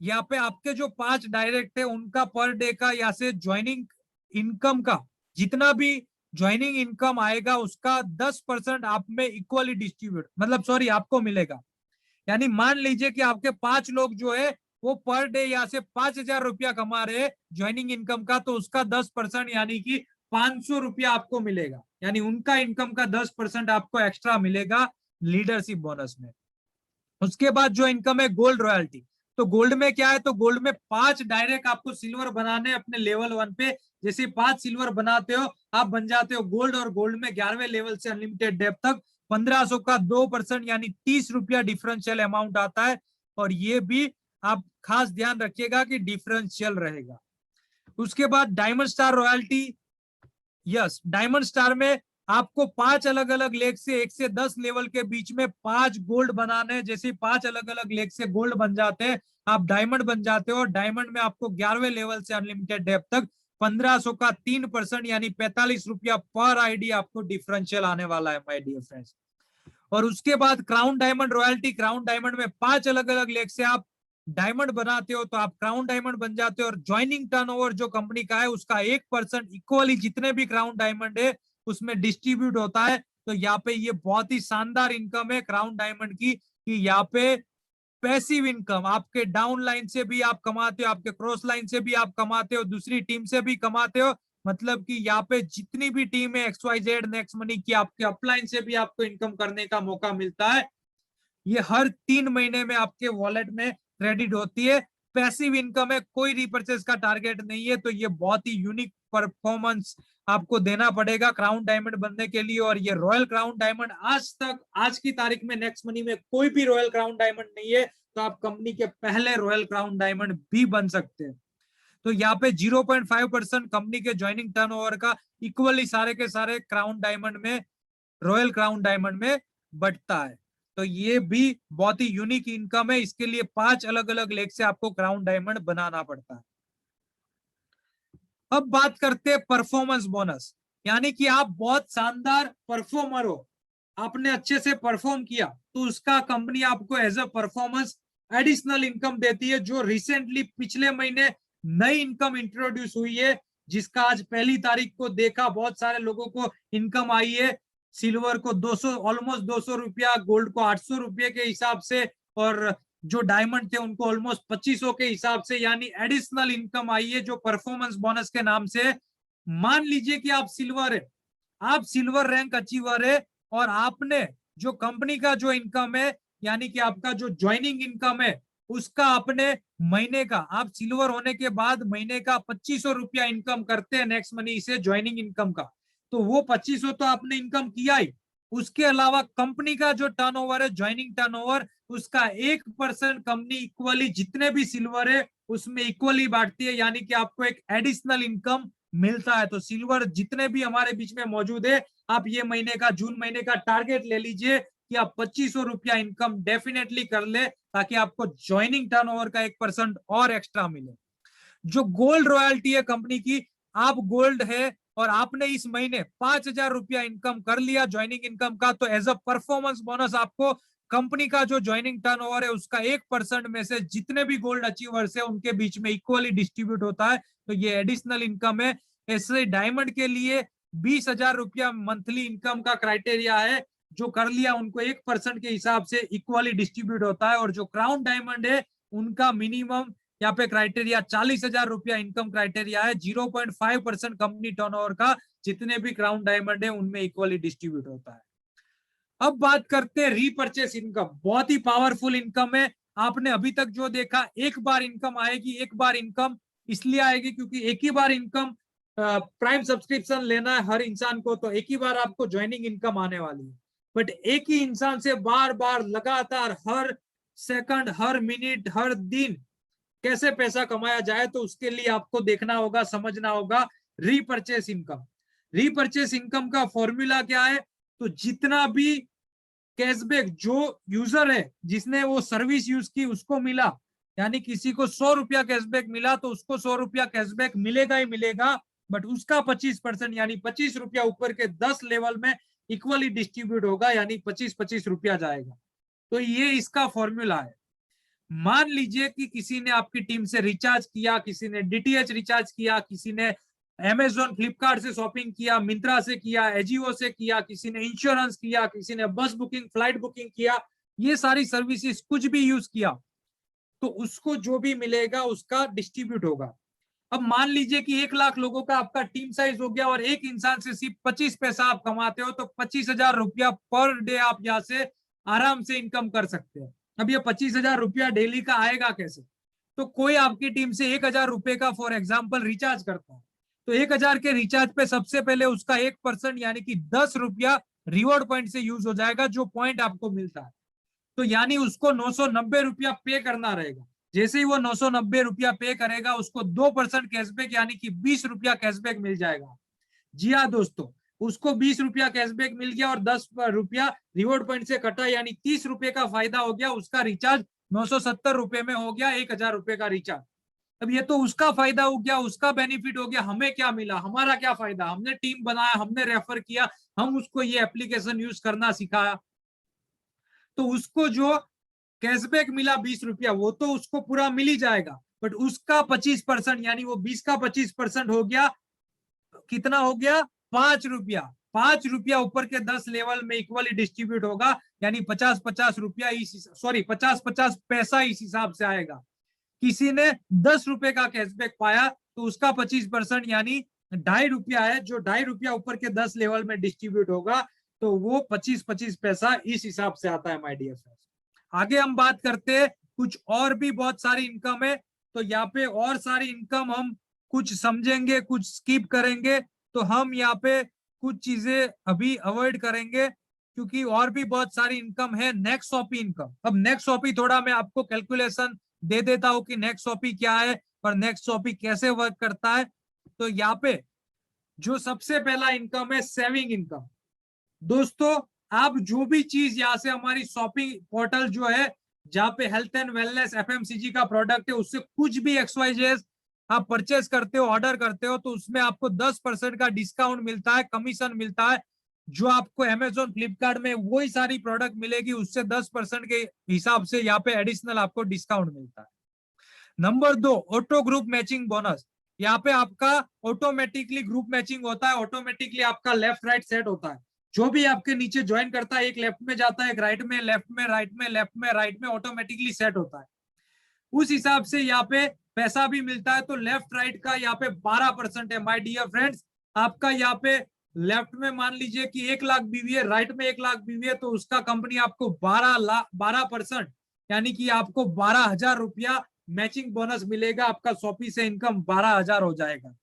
यहाँ पे आपके जो 5 डायरेक्ट है उनका पर डे का यहाँ से ज्वाइनिंग इनकम का जितना भी ज्वाइनिंग इनकम आएगा उसका 10% आप में इक्वली डिस्ट्रीब्यूट, मतलब सॉरी आपको मिलेगा। यानी मान लीजिए कि आपके 5 लोग जो है वो पर डे यहाँ से 5,000 रुपया कमा रहे ज्वाइनिंग इनकम का, तो उसका 10% यानी कि 500 रुपया आपको मिलेगा, यानी उनका इनकम का 10% आपको एक्स्ट्रा मिलेगा लीडरशिप बोनस में। उसके बाद जो इनकम है गोल्ड रॉयल्टी, तो गोल्ड में क्या है, तो गोल्ड में 5 डायरेक्ट आपको सिल्वर बनाने अपने लेवल 1 पे, जैसे 5 सिल्वर बनाते हो आप बन जाते हो गोल्ड, और गोल्ड में 11वें लेवल से अनलिमिटेड डेप्थ तक 1500 का 2% यानी 30 रुपया डिफरेंशियल अमाउंट आता है, और ये भी आप खास ध्यान रखिएगा कि डिफरेंशियल रहेगा। उसके बाद diamond star royalty, yes diamond star में आपको 5 अलग अलग लेग से 1 से 10 लेवल के बीच में 5 गोल्ड बनाने, जैसे 5 अलग अलग लेग से गोल्ड बन जाते हैं आप डायमंड बन जाते हो। डायमंड में आपको 11वें लेवल से अनलिमिटेड डेप्थ तक 1500 का 3% यानी 45 रुपया पर आईडी आपको डिफरेंशियल आने वाला है माय डियर फ्रेंड्स। और उसके बाद crown diamond royalty, crown diamond में 5 अलग अलग लेग से आप डायमंड बनाते हो तो आप क्राउन डायमंड बन जाते हो, और ज्वाइनिंग टर्नओवर जो कंपनी का है उसका 1% इक्वली जितने भी क्राउन डायमंड है उसमें डिस्ट्रीब्यूट होता है। तो यहाँ पे ये बहुत ही शानदार इनकम है क्राउन डायमंड की, कि यहाँ पे पैसिव इनकम आपके डाउन लाइन से भी आप कमाते हो, आपके क्रॉस लाइन से भी आप कमाते हो, दूसरी टीम से भी कमाते हो, मतलब कि यहाँ पे जितनी भी टीम है XYZ नेक्स्ट मनी की आपके अपलाइन से भी आपको इनकम करने का मौका मिलता है। ये हर 3 महीने में आपके वॉलेट में क्रेडिट होती है। पैसिव इनकम है, कोई रिपर्चेस का टारगेट नहीं है, तो ये बहुत ही यूनिक परफॉर्मेंस आपको देना पड़ेगा क्राउन डायमंड बनने के लिए। और ये रॉयल क्राउन डायमंड आज तक, आज की तारीख में नेक्स्ट मनी में कोई भी रॉयल क्राउन डायमंड नहीं है, तो आप कंपनी के पहले रॉयल क्राउन डायमंड भी बन सकते हैं। तो यहाँ पे 0.5% कंपनी के ज्वाइनिंग टर्नओवर का इक्वली सारे के सारे क्राउन डायमंड में, रॉयल क्राउन डायमंड में बटता है। तो ये भी बहुत ही यूनिक इनकम है, इसके लिए 5 अलग अलग लेग से आपको क्राउन डायमंड बनाना पड़ता है। अब बात करते हैं परफॉर्मेंस बोनस, यानी कि आप बहुत शानदार परफॉर्मर हो, आपने अच्छे से परफॉर्म किया तो उसका कंपनी आपको as a performance additional income देती है। जो रिसेंटली पिछले महीने नई इनकम इंट्रोड्यूस हुई है, जिसका आज 1 तारीख को देखा बहुत सारे लोगों को इनकम आई है। सिल्वर को 200 ऑलमोस्ट 200 रुपया, गोल्ड को 800 रुपये के हिसाब से, और जो डायमंड थे उनको ऑलमोस्ट 2500 के हिसाब से, यानी एडिशनल इनकम आई है जो परफॉर्मेंस बोनस के नाम से। मान लीजिए कि आप सिल्वर है, आप सिल्वर रैंक अचीवर है, और आपने जो कंपनी का जो इनकम है, यानी कि आपका जो ज्वाइनिंग इनकम है उसका आपने महीने का, आप सिल्वर होने के बाद महीने का 2500 रुपया इनकम करते हैं नेक्स्ट मनी से ज्वाइनिंग इनकम का, तो वो 2500 तो आपने इनकम किया ही। उसके अलावा कंपनी का जो टर्नओवर है ज्वाइनिंग टर्नओवर, उसका 1% कंपनी इक्वली जितने भी सिल्वर है उसमें इक्वली बांटती है, यानी कि आपको एक एडिशनल इनकम मिलता है। तो सिल्वर जितने भी हमारे बीच में मौजूद है, आप ये महीने का, जून महीने का टारगेट ले लीजिए कि आप 2500 रुपया इनकम डेफिनेटली कर ले, ताकि आपको ज्वाइनिंग टर्नओवर का 1% और एक्स्ट्रा मिले। जो गोल्ड रॉयल्टी है कंपनी की, आप गोल्ड है और आपने इस महीने 5000 रुपया इनकम कर लिया ज्वाइनिंग इनकम का, तो एज अ परफॉर्मेंस बोनस आपको कंपनी का जो ज्वाइनिंग टर्नओवर है उसका 1% में से जितने भी गोल्ड अचीवर्स है उनके बीच में इक्वली डिस्ट्रीब्यूट होता है। तो ये एडिशनल इनकम है। ऐसे डायमंड के लिए 20,000 रुपया मंथली इनकम का क्राइटेरिया है, जो कर लिया उनको 1% के हिसाब से इक्वली डिस्ट्रीब्यूट होता है। और जो क्राउन डायमंड है उनका मिनिमम यहाँ पे क्राइटेरिया 40,000 रुपया इनकम क्राइटेरिया है। 0.5% कंपनी टर्नओवर का जितने भी क्राउन डायमंड है उनमें इक्वली डिस्ट्रीब्यूट होता है। अब बात करते हैं रीपर्चेस इनकम, बहुत ही पावरफुल इनकम है। आपने अभी तक जो देखा, एक बार इनकम आएगी, एक बार इनकम इसलिए आएगी क्योंकि एक ही बार इनकम प्राइम सब्सक्रिप्शन लेना है हर इंसान को, तो एक ही बार आपको ज्वाइनिंग इनकम आने वाली है। बट एक ही इंसान से बार बार लगातार हर सेकंड, हर मिनट, हर दिन कैसे पैसा कमाया जाए, तो उसके लिए आपको देखना होगा, समझना होगा रीपर्चेस इनकम। रीपर्चेस इनकम का फॉर्मूला क्या है, तो जितना भी कैशबैक जो यूजर है जिसने वो सर्विस यूज की उसको मिला, यानी किसी को 100 रुपया कैशबैक मिला तो उसको 100 रुपया कैशबैक मिलेगा ही मिलेगा, बट उसका 25% यानी 25 रुपया ऊपर के 10 लेवल में इक्वली डिस्ट्रीब्यूट होगा, यानी 25-25 रुपया जाएगा। तो ये इसका फॉर्मूला है। मान लीजिए कि किसी ने आपकी टीम से रिचार्ज किया, किसी ने डीटीएच रिचार्ज किया, किसी ने अमेजोन फ्लिपकार्ट से शॉपिंग किया, मिंत्रा से किया, एजियो से किया, किसी ने इंश्योरेंस किया, किसी ने बस बुकिंग, फ्लाइट बुकिंग किया, ये सारी सर्विसेज कुछ भी यूज किया तो उसको जो भी मिलेगा उसका डिस्ट्रीब्यूट होगा। अब मान लीजिए कि 1 लाख लोगों का आपका टीम साइज हो गया और एक इंसान से सिर्फ 25 पैसा आप कमाते हो, तो 25,000 रुपया पर डे आप यहाँ से आराम से इनकम कर सकते हैं। अब ये 25,000 रुपया डेली का आएगा कैसे? तो कोई आपकी टीम से 1,000 रुपए का फॉर एग्जाम्पल रिचार्ज करता है, तो 1,000 के रिचार्ज पे सबसे पहले उसका 1% यानी कि 10 रुपया रिवॉर्ड पॉइंट से यूज हो जाएगा, जो पॉइंट आपको मिलता है। तो यानी उसको 990 रुपया पे करना रहेगा। जैसे ही वो 990 रुपया पे करेगा उसको 2% कैशबैक यानी कि 20 रुपया कैशबैक मिल जाएगा। जी हाँ दोस्तों, उसको 20 रुपया कैशबैक मिल गया और 10 रुपया रिवॉर्ड पॉइंट से कटा, यानी 30 रुपए का फायदा हो गया। उसका रिचार्ज 970 रुपए में हो गया, 1,000 रुपए का रिचार्ज। अब ये तो उसका फायदा हो गया, उसका बेनिफिट हो गया। हमें क्या मिला? हमारा क्या फायदा? हमने टीम बनाया, हमने रेफर किया, हम उसको ये एप्लीकेशन यूज करना सिखाया, तो उसको जो कैशबैक मिला 20 रुपया वो तो उसको पूरा मिल ही जाएगा, बट उसका 25% यानी वो 20 का 25% हो गया, कितना हो गया? 5 रुपया। 5 रुपया ऊपर के 10 लेवल में इक्वली डिस्ट्रीब्यूट होगा, यानी 50-50 रुपया सॉरी 50-50 पैसा इस हिसाब से आएगा। किसी ने 10 रुपए का कैशबैक पाया तो उसका 25% यानी 2.5 रुपया है, जो 2.5 रुपया ऊपर के 10 लेवल में डिस्ट्रीब्यूट होगा, तो वो 25-25 पैसा इस हिसाब से आता है माय डियर फ्रेंड्स। आगे हम बात करते हैं, कुछ और भी बहुत सारी इनकम है, तो यहाँ पे और सारी इनकम हम कुछ समझेंगे, कुछ स्किप करेंगे, तो हम यहाँ पे कुछ चीजें अभी अवॉइड करेंगे, क्योंकि और भी बहुत सारी इनकम है। नेक्स्ट शॉपी इनकम, अब नेक्स्ट शॉपी थोड़ा मैं आपको कैलकुलेशन दे देता हूं कि नेक्स्ट शॉपी क्या है और नेक्स्ट शॉपी कैसे वर्क करता है। तो यहाँ पे जो सबसे पहला इनकम है सेविंग इनकम। दोस्तों, आप जो भी चीज यहाँ से हमारी शॉपिंग पोर्टल जो है, जहाँ पे हेल्थ एंड वेलनेस एफएमसीजी का प्रोडक्ट है, उससे कुछ भी XYZ आप परचेस करते हो, ऑर्डर करते हो, तो उसमें आपको 10% का डिस्काउंट मिलता है, कमीशन मिलता है। जो आपको अमेजोन फ्लिपकार्ट में वही सारी प्रोडक्ट मिलेगी, उससे 10% के हिसाब से यहाँ पे एडिशनल आपको डिस्काउंट मिलता है। Number 2, auto group matching bonus. यहाँ पे आपका ऑटोमेटिकली ग्रुप मैचिंग होता है, ऑटोमेटिकली आपका लेफ्ट राइट सेट होता है। जो भी आपके नीचे ज्वाइन करता है, एक लेफ्ट में जाता है, एक राइट में, लेफ्ट में, राइट में, लेफ्ट में, राइट में, ऑटोमेटिकली सेट होता है। उस हिसाब से यहाँ पे पैसा भी मिलता है। तो लेफ्ट राइट का यहाँ पे 12% है माय डियर फ्रेंड्स। आपका यहाँ पे लेफ्ट में मान लीजिए कि 1 लाख बीवी है, राइट में 1 लाख बीवी है, तो उसका कंपनी आपको 12% यानी कि आपको 12,000 रुपया मैचिंग बोनस मिलेगा। आपका शॉपी से इनकम 12,000 हो जाएगा।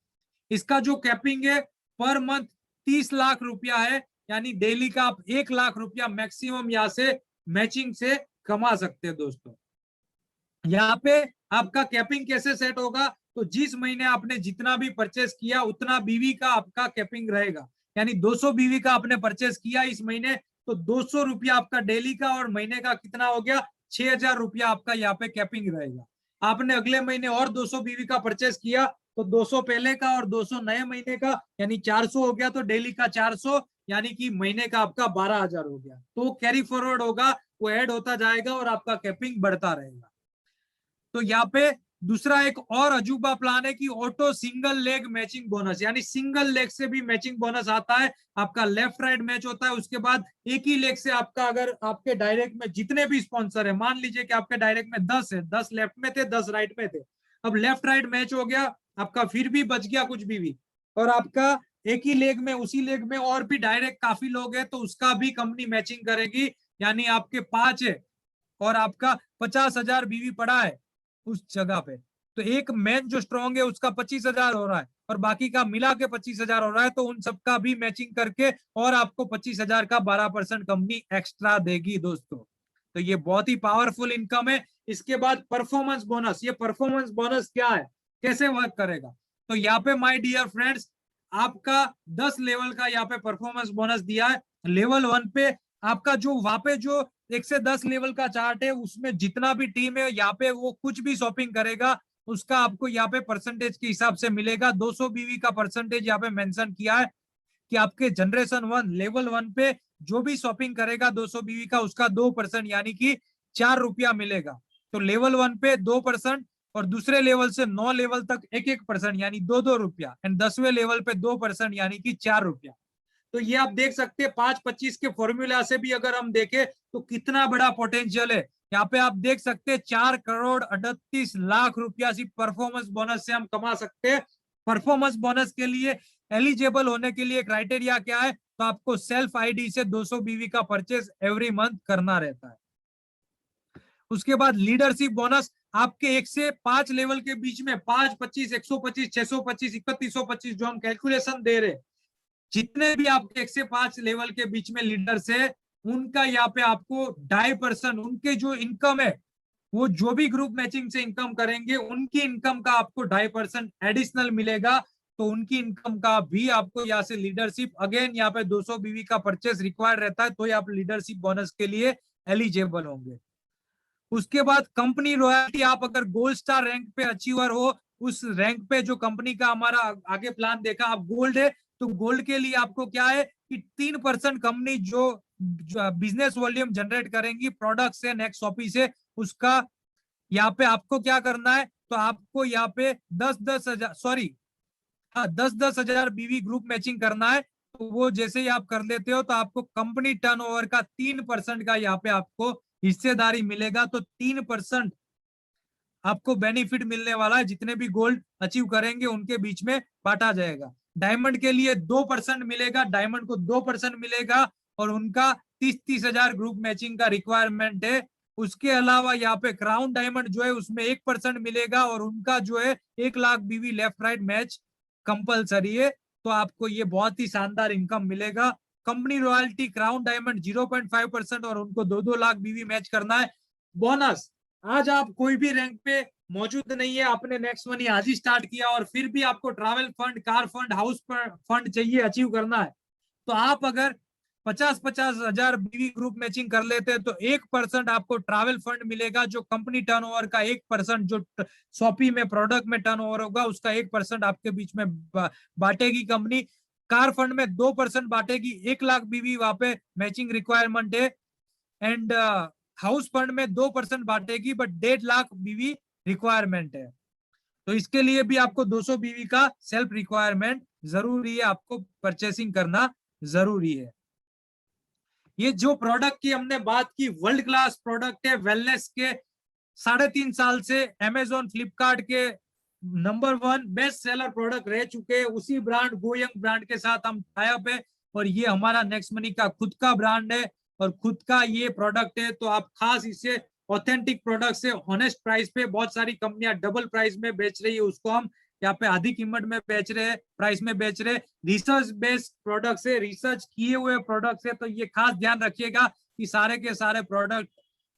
इसका जो कैपिंग है पर मंथ 30 लाख रुपया है, यानी डेली का आप 1 लाख रुपया मैक्सिमम यहाँ से मैचिंग से कमा सकते हैं। दोस्तों, यहाँ पे आपका कैपिंग कैसे सेट होगा? तो जिस महीने आपने जितना भी परचेस किया उतना बीवी का आपका कैपिंग रहेगा, यानी 200 बीवी का आपने परचेस किया इस महीने, तो 200 रुपया आपका डेली का, और महीने का कितना हो गया? 6,000 रुपया आपका यहाँ पे कैपिंग रहेगा। आपने अगले महीने और 200 बीवी का परचेस किया, तो 200 पहले का और 200 नए महीने का, यानी 400 हो गया, तो डेली का 400 यानी कि महीने का आपका 12,000 हो गया। तो कैरी फॉरवर्ड होगा, वो ऐड होता जाएगा और आपका कैपिंग बढ़ता रहेगा। तो यहाँ पे दूसरा एक और अजूबा प्लान है कि auto single leg matching bonus, यानी सिंगल लेग से भी मैचिंग बोनस आता है। आपका लेफ्ट राइट मैच होता है, उसके बाद एक ही लेग से आपका, अगर आपके डायरेक्ट में जितने भी स्पॉन्सर है, मान लीजिए कि आपके डायरेक्ट में 10 है, 10 लेफ्ट में थे, 10 राइट में थे, अब लेफ्ट राइट मैच हो गया आपका, फिर भी बच गया कुछ भी, और आपका एक ही लेग में, उसी लेग में और भी डायरेक्ट काफी लोग हैं, तो उसका भी कंपनी मैचिंग करेगी। यानी आपके 5 है और आपका 50,000 बीवी पड़ा है उस जगह पे, तो एक मैन जो स्ट्रॉन्ग है उसका 25,000 हो रहा है और बाकी का मिला के 25,000 हो रहा है, तो उन सबका भी मैचिंग करके और आपको 25,000 का 12% कंपनी एक्स्ट्रा देगी। दोस्तों, तो ये बहुत ही पावरफुल इनकम है। इसके बाद परफॉर्मेंस बोनस। ये परफॉर्मेंस बोनस क्या है, कैसे वर्क करेगा? तो यहाँ पे माय डियर फ्रेंड्स, आपका 10 लेवल का यहाँ पे परफॉर्मेंस बोनस दिया है। लेवल 1 पे आपका जो वहां पे जो 1 से 10 लेवल का चार्ट है, उसमें जितना भी टीम है यहाँ पे वो कुछ भी शॉपिंग करेगा उसका आपको यहाँ पे परसेंटेज के हिसाब से मिलेगा। 200 बीवी का परसेंटेज यहाँ पे मेंशन किया है कि आपके जनरेशन 1 लेवल 1 पे जो भी शॉपिंग करेगा 200 बीवी का, उसका 2% यानी कि 4 रुपया मिलेगा। तो लेवल 1 पे 2% और दूसरे लेवल से 9 लेवल तक 1-1% यानी 2-2 रुपया, एंड 10वें लेवल पे 2% यानी कि 4 रुपया। तो ये आप देख सकते हैं 5-25 के फॉर्मूला से भी अगर हम देखें तो कितना बड़ा पोटेंशियल है। यहाँ पे आप देख सकते हैं 4,38,00,000 रुपया सिर्फ परफॉर्मेंस बोनस से हम कमा सकते हैं। परफॉर्मेंस बोनस के लिए एलिजिबल होने के लिए क्राइटेरिया क्या है, तो आपको सेल्फ आईडी से 200 बीवी का परचेज एवरी मंथ करना रहता है। उसके बाद लीडरशिप बोनस आपके 1 से 5 लेवल के बीच में 5, 25, 125, 625, 3125 जो हम कैलकुलेशन दे रहे, जितने भी आपके 1 से 5 लेवल के बीच में लीडर्स है, उनका यहाँ पे आपको 2.5% उनके जो इनकम है, वो जो भी ग्रुप मैचिंग से इनकम करेंगे उनकी इनकम का आपको 2.5% एडिशनल मिलेगा। तो उनकी इनकम का भी आपको यहाँ से लीडरशिप, अगेन यहाँ पे 200 बीवी का परचेस रिक्वायर्ड रहता है, तो आप लीडरशिप बोनस के लिए एलिजिबल होंगे। उसके बाद कंपनी रॉयल्टी, आप अगर गोल्ड स्टार रैंक पे अचीवर हो, उस रैंक पे जो कंपनी का हमारा आगे प्लान देखा, आप गोल्ड है तो गोल्ड के लिए आपको क्या है कि 3% कंपनी जो बिजनेस वॉल्यूम जनरेट करेंगी प्रोडक्ट से, नेक्स्ट शॉपी से, उसका यहाँ पे आपको क्या करना है, तो आपको यहाँ पे 10,000 बीवी ग्रुप मैचिंग करना है। तो वो जैसे ही आप कर लेते हो तो आपको कंपनी टर्नओवर का 3% का यहाँ पे आपको हिस्सेदारी मिलेगा। तो 3% आपको बेनिफिट मिलने वाला है, जितने भी गोल्ड अचीव करेंगे उनके बीच में बांटा जाएगा। डायमंड के लिए 2% मिलेगा, डायमंड को 2% मिलेगा और उनका 30,000 ग्रुप मैचिंग का रिक्वायरमेंट है। उसके अलावा यहाँ पे क्राउन डायमंड जो है उसमें 1% मिलेगा और उनका जो है 1,00,000 बीवी लेफ्ट राइट मैच कंपलसरी है। तो आपको ये बहुत ही शानदार इनकम मिलेगा। कंपनी रॉयल्टी क्राउन डायमंड 0.5% और उनको 2-2 लाख बीवी मैच करना है। बोनस, आज आप कोई भी रैंक पे मौजूद नहीं है, आपने नेक्स्ट मनी आज ही स्टार्ट किया और फिर भी आपको travel fund, car fund, house fund चाहिए अचीव करना है, तो आप अगर 50-50 हजार बीवी ग्रुप मैचिंग कर लेते हैं तो 1% आपको ट्रैवल फंड मिलेगा, जो कंपनी टर्नओवर का 1%, जो शॉपी में प्रोडक्ट में टर्नओवर होगा उसका 1% आपके बीच में बांटेगी कंपनी। कार फंड में 2% बांटेगी, 1,00,000 बीवी वहां पे मैचिंग रिक्वायरमेंट है। एंड हाउस फंड में 2% बांटेगी बट 1.5 लाख बीवी रिक्वायरमेंट है। तो इसके लिए भी आपको 200 बीवी का सेल्फ रिक्वायरमेंट जरूरी है, आपको परचेसिंग करना जरूरी है। ये जो प्रोडक्ट की हमने बात की, वर्ल्ड क्लास प्रोडक्ट है, वेलनेस के 3.5 साल से अमेजोन फ्लिपकार्ट के नंबर 1 बेस्ट सेलर प्रोडक्ट रह चुके हैं। उसी ब्रांड गोयंग ब्रांड के साथ हम टाई अप है और ये हमारा नेक्स्ट मनी का खुद का ब्रांड है और खुद का ये प्रोडक्ट है। तो आप खास इसे ऑथेंटिक प्रोडक्ट से ऑनेस्ट प्राइस पे, बहुत सारी कंपनियां डबल प्राइस में बेच रही है, उसको हम यहाँ पे आधी कीमत में बेच रहे हैं, प्राइस में बेच रहे हैं। रिसर्च बेस्ड प्रोडक्ट से, रिसर्च किए हुए प्रोडक्ट से, तो ये खास ध्यान रखिएगा कि सारे के सारे प्रोडक्ट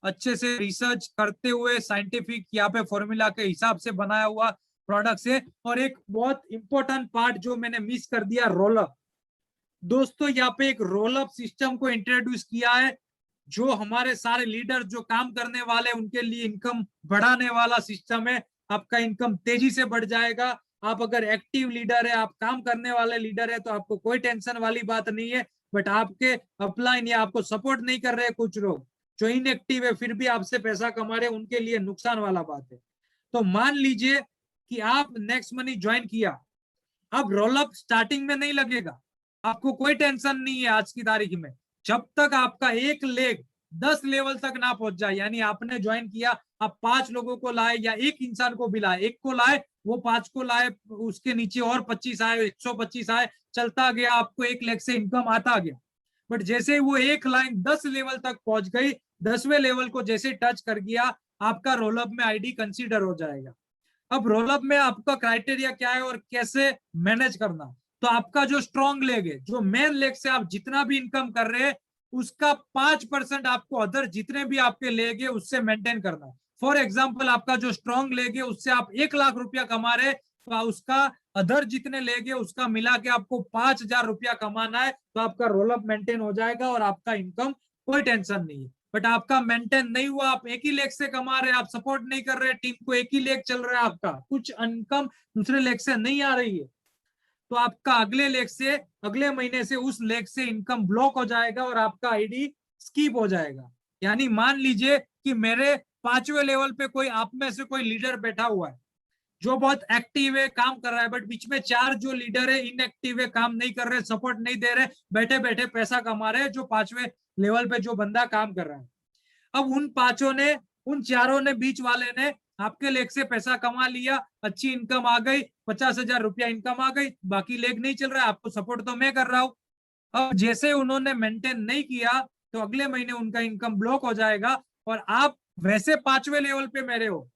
अच्छे से रिसर्च करते हुए साइंटिफिक यहाँ पे फॉर्मूला के हिसाब से बनाया हुआ प्रोडक्ट से। और एक बहुत इंपॉर्टेंट पार्ट जो मैंने मिस कर दिया, रोलअप। दोस्तों यहाँ पे एक रोलअप सिस्टम को इंट्रोड्यूस किया है, जो हमारे सारे लीडर जो काम करने वाले उनके लिए इनकम बढ़ाने वाला सिस्टम है। आपका इनकम तेजी से बढ़ जाएगा। आप अगर एक्टिव लीडर है, आप काम करने वाले लीडर है, तो आपको कोई टेंशन वाली बात नहीं है। बट आपके अपलाइन या आपको सपोर्ट नहीं कर रहे कुछ लोग जो इनएक्टिव है फिर भी आपसे पैसा कमा रहे, उनके लिए नुकसान वाला बात है। तो मान लीजिए कि आप नेक्स्ट मनी ज्वाइन किया, अब रोलअप स्टार्टिंग में नहीं लगेगा, आपको कोई टेंशन नहीं है आज की तारीख में, जब तक आपका एक लेग 10 लेवल तक ना पहुंच जाए। यानी आपने ज्वाइन किया, आप 5 लोगों को लाए या एक इंसान को भी लाए, एक को लाए, वो 5 को लाए, उसके नीचे और 25 आए, 125 आए, चलता गया, आपको एक लेग से इनकम आता गया। बट जैसे वो एक लाइन 10 लेवल तक पहुंच गई, 10वें लेवल को जैसे टच कर गया, आपका रोलअप में आईडी कंसीडर हो जाएगा। अब रोलअप में आपका क्राइटेरिया क्या है और कैसे मैनेज करना, तो आपका जो स्ट्रॉन्ग लेग है, जो मेन लेग से आप जितना भी इनकम कर रहे हैं, उसका 5% आपको अदर जितने भी आपके लेग है उससे मेंटेन करना है। फॉर एग्जांपल, आपका जो स्ट्रॉन्ग लेग है उससे आप 1,00,000 रुपया कमा रहे, तो उसका अदर जितने लेग है उसका मिला के आपको 5,000 रुपया कमाना है। तो आपका रोलअप मेंटेन हो जाएगा और आपका इनकम कोई टेंशन नहीं है। बट आपका मेंटेन नहीं हुआ, आप एक ही लेग से कमा रहे, आप सपोर्ट नहीं कर रहे टीम को, एक ही लेग चल रहा है, आपका कुछ इनकम दूसरे लेग से नहीं आ रही है, तो आपका अगले लेग से, अगले महीने से उस लेग से इनकम ब्लॉक हो जाएगा और आपका आईडी स्किप हो जाएगा। यानी मान लीजिए कि मेरे 5वें लेवल पे कोई आप में से कोई लीडर बैठा हुआ है जो बहुत एक्टिव है, काम कर रहा है, बट बीच में 4 जो लीडर है इनएक्टिव है, काम नहीं कर रहे, सपोर्ट नहीं दे रहे, बैठे बैठे पैसा कमा रहे हैं, जो 5वें लेवल पे जो बंदा काम कर रहा है। अब उन 5 ने, उन 4 ने, बीच वाले ने आपके लेग से पैसा कमा लिया, अच्छी इनकम आ गई, 50,000 रुपया इनकम आ गई, बाकी लेग नहीं चल रहा है, आपको सपोर्ट तो मैं कर रहा हूं। अब जैसे उन्होंने मेंटेन नहीं किया तो अगले महीने उनका इनकम ब्लॉक हो जाएगा, और आप वैसे 5वें लेवल पे मेरे हो,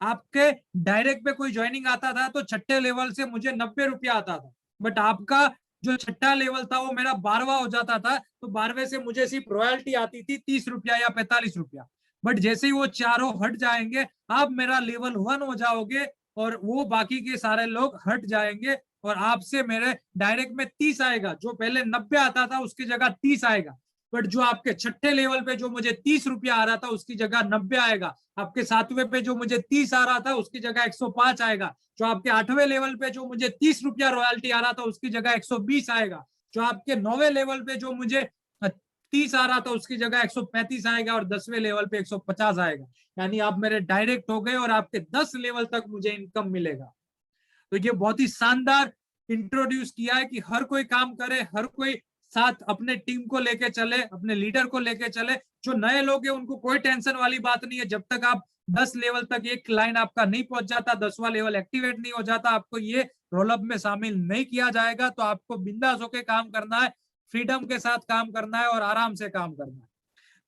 आपके डायरेक्ट पे कोई ज्वाइनिंग आता था तो 6ठे लेवल से मुझे 90 रुपया आता था, बट आपका जो 6ठा लेवल था वो मेरा 12वां हो जाता था, तो 12वें से मुझे सिर्फ रॉयल्टी आती थी 30 रुपया या 45 रुपया। बट जैसे ही वो चारों हट जाएंगे, आप मेरा लेवल 1 हो जाओगे, और वो बाकी के सारे लोग हट जाएंगे, और आपसे मेरे डायरेक्ट में 30 आएगा, जो पहले 90 आता था उसकी जगह 30 आएगा। बट जो आपके 6ठे लेवल पे जो मुझे 30 रुपया आ रहा था उसकी जगह 90 आएगा, आपके 7वें पे जो मुझे 30 आ रहा था उसकी जगह 105 आएगा, जो आपके 8वें लेवल पे जो मुझे 30 रुपया रॉयल्टी आ रहा था उसकी जगह 120 आएगा, जो आपके 9वें लेवल पे जो मुझे 30 आ रहा था उसकी जगह 135 आएगा, और 10वें लेवल पे 150 आएगा। यानी आप मेरे डायरेक्ट हो गए, और आपके 10 लेवल तक मुझे इनकम मिलेगा। तो ये बहुत ही शानदार इंट्रोड्यूस किया है कि हर कोई काम करे, हर कोई साथ अपने टीम को लेके चले, अपने लीडर को लेके चले। जो नए लोग हैं उनको कोई टेंशन वाली बात नहीं है, जब तक आप 10 लेवल तक एक लाइन आपका नहीं पहुंच जाता, 10वां लेवल एक्टिवेट नहीं हो जाता, आपको ये रोलअप में शामिल नहीं किया जाएगा। तो आपको बिंदास होकर काम करना है, फ्रीडम के साथ काम करना है, और आराम से काम करना है।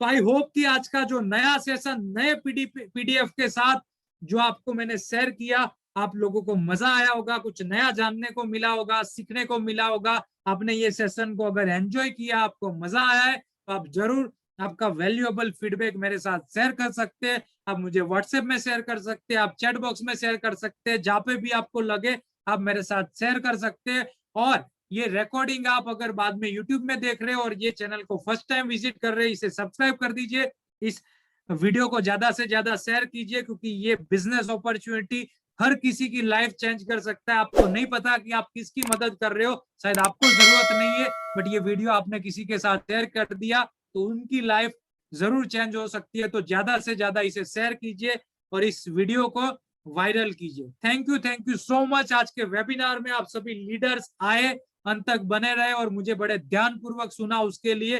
तो आई होप कि आज का जो नया सेशन नए पीडीएफ के साथ जो आपको मैंने शेयर किया, आप लोगों को मजा आया होगा, कुछ नया जानने को मिला होगा, सीखने को मिला होगा। आपने ये सेशन को अगर एंजॉय किया, आपको मजा आया है, तो आप जरूर आपका वैल्यूएबल फीडबैक मेरे साथ शेयर कर सकते हैं। आप मुझे व्हाट्सएप में शेयर कर सकते हैं, आप चैट बॉक्स में शेयर कर सकते हैं, जहां पे भी आपको लगे आप मेरे साथ शेयर कर सकते हैं। और ये रिकॉर्डिंग आप अगर बाद में यूट्यूब में देख रहे हो और ये चैनल को फर्स्ट टाइम विजिट कर रहे हैं, इसे सब्सक्राइब कर दीजिए, इस वीडियो को ज्यादा से ज्यादा शेयर कीजिए, क्योंकि ये बिजनेस अपॉर्चुनिटी हर किसी की लाइफ चेंज कर सकता है। आपको नहीं पता कि आप किसकी मदद कर रहे हो, शायद आपको जरूरत नहीं है, बट ये वीडियो आपने किसी के साथ शेयर कर दिया तो उनकी लाइफ जरूर चेंज हो सकती है। तो ज्यादा से ज्यादा इसे शेयर कीजिए और इस वीडियो को वायरल कीजिए। Thank you so much. आज के वेबिनार में आप सभी लीडर्स आए, अंत तक बने रहे और मुझे बड़े ध्यानपूर्वक सुना, उसके लिए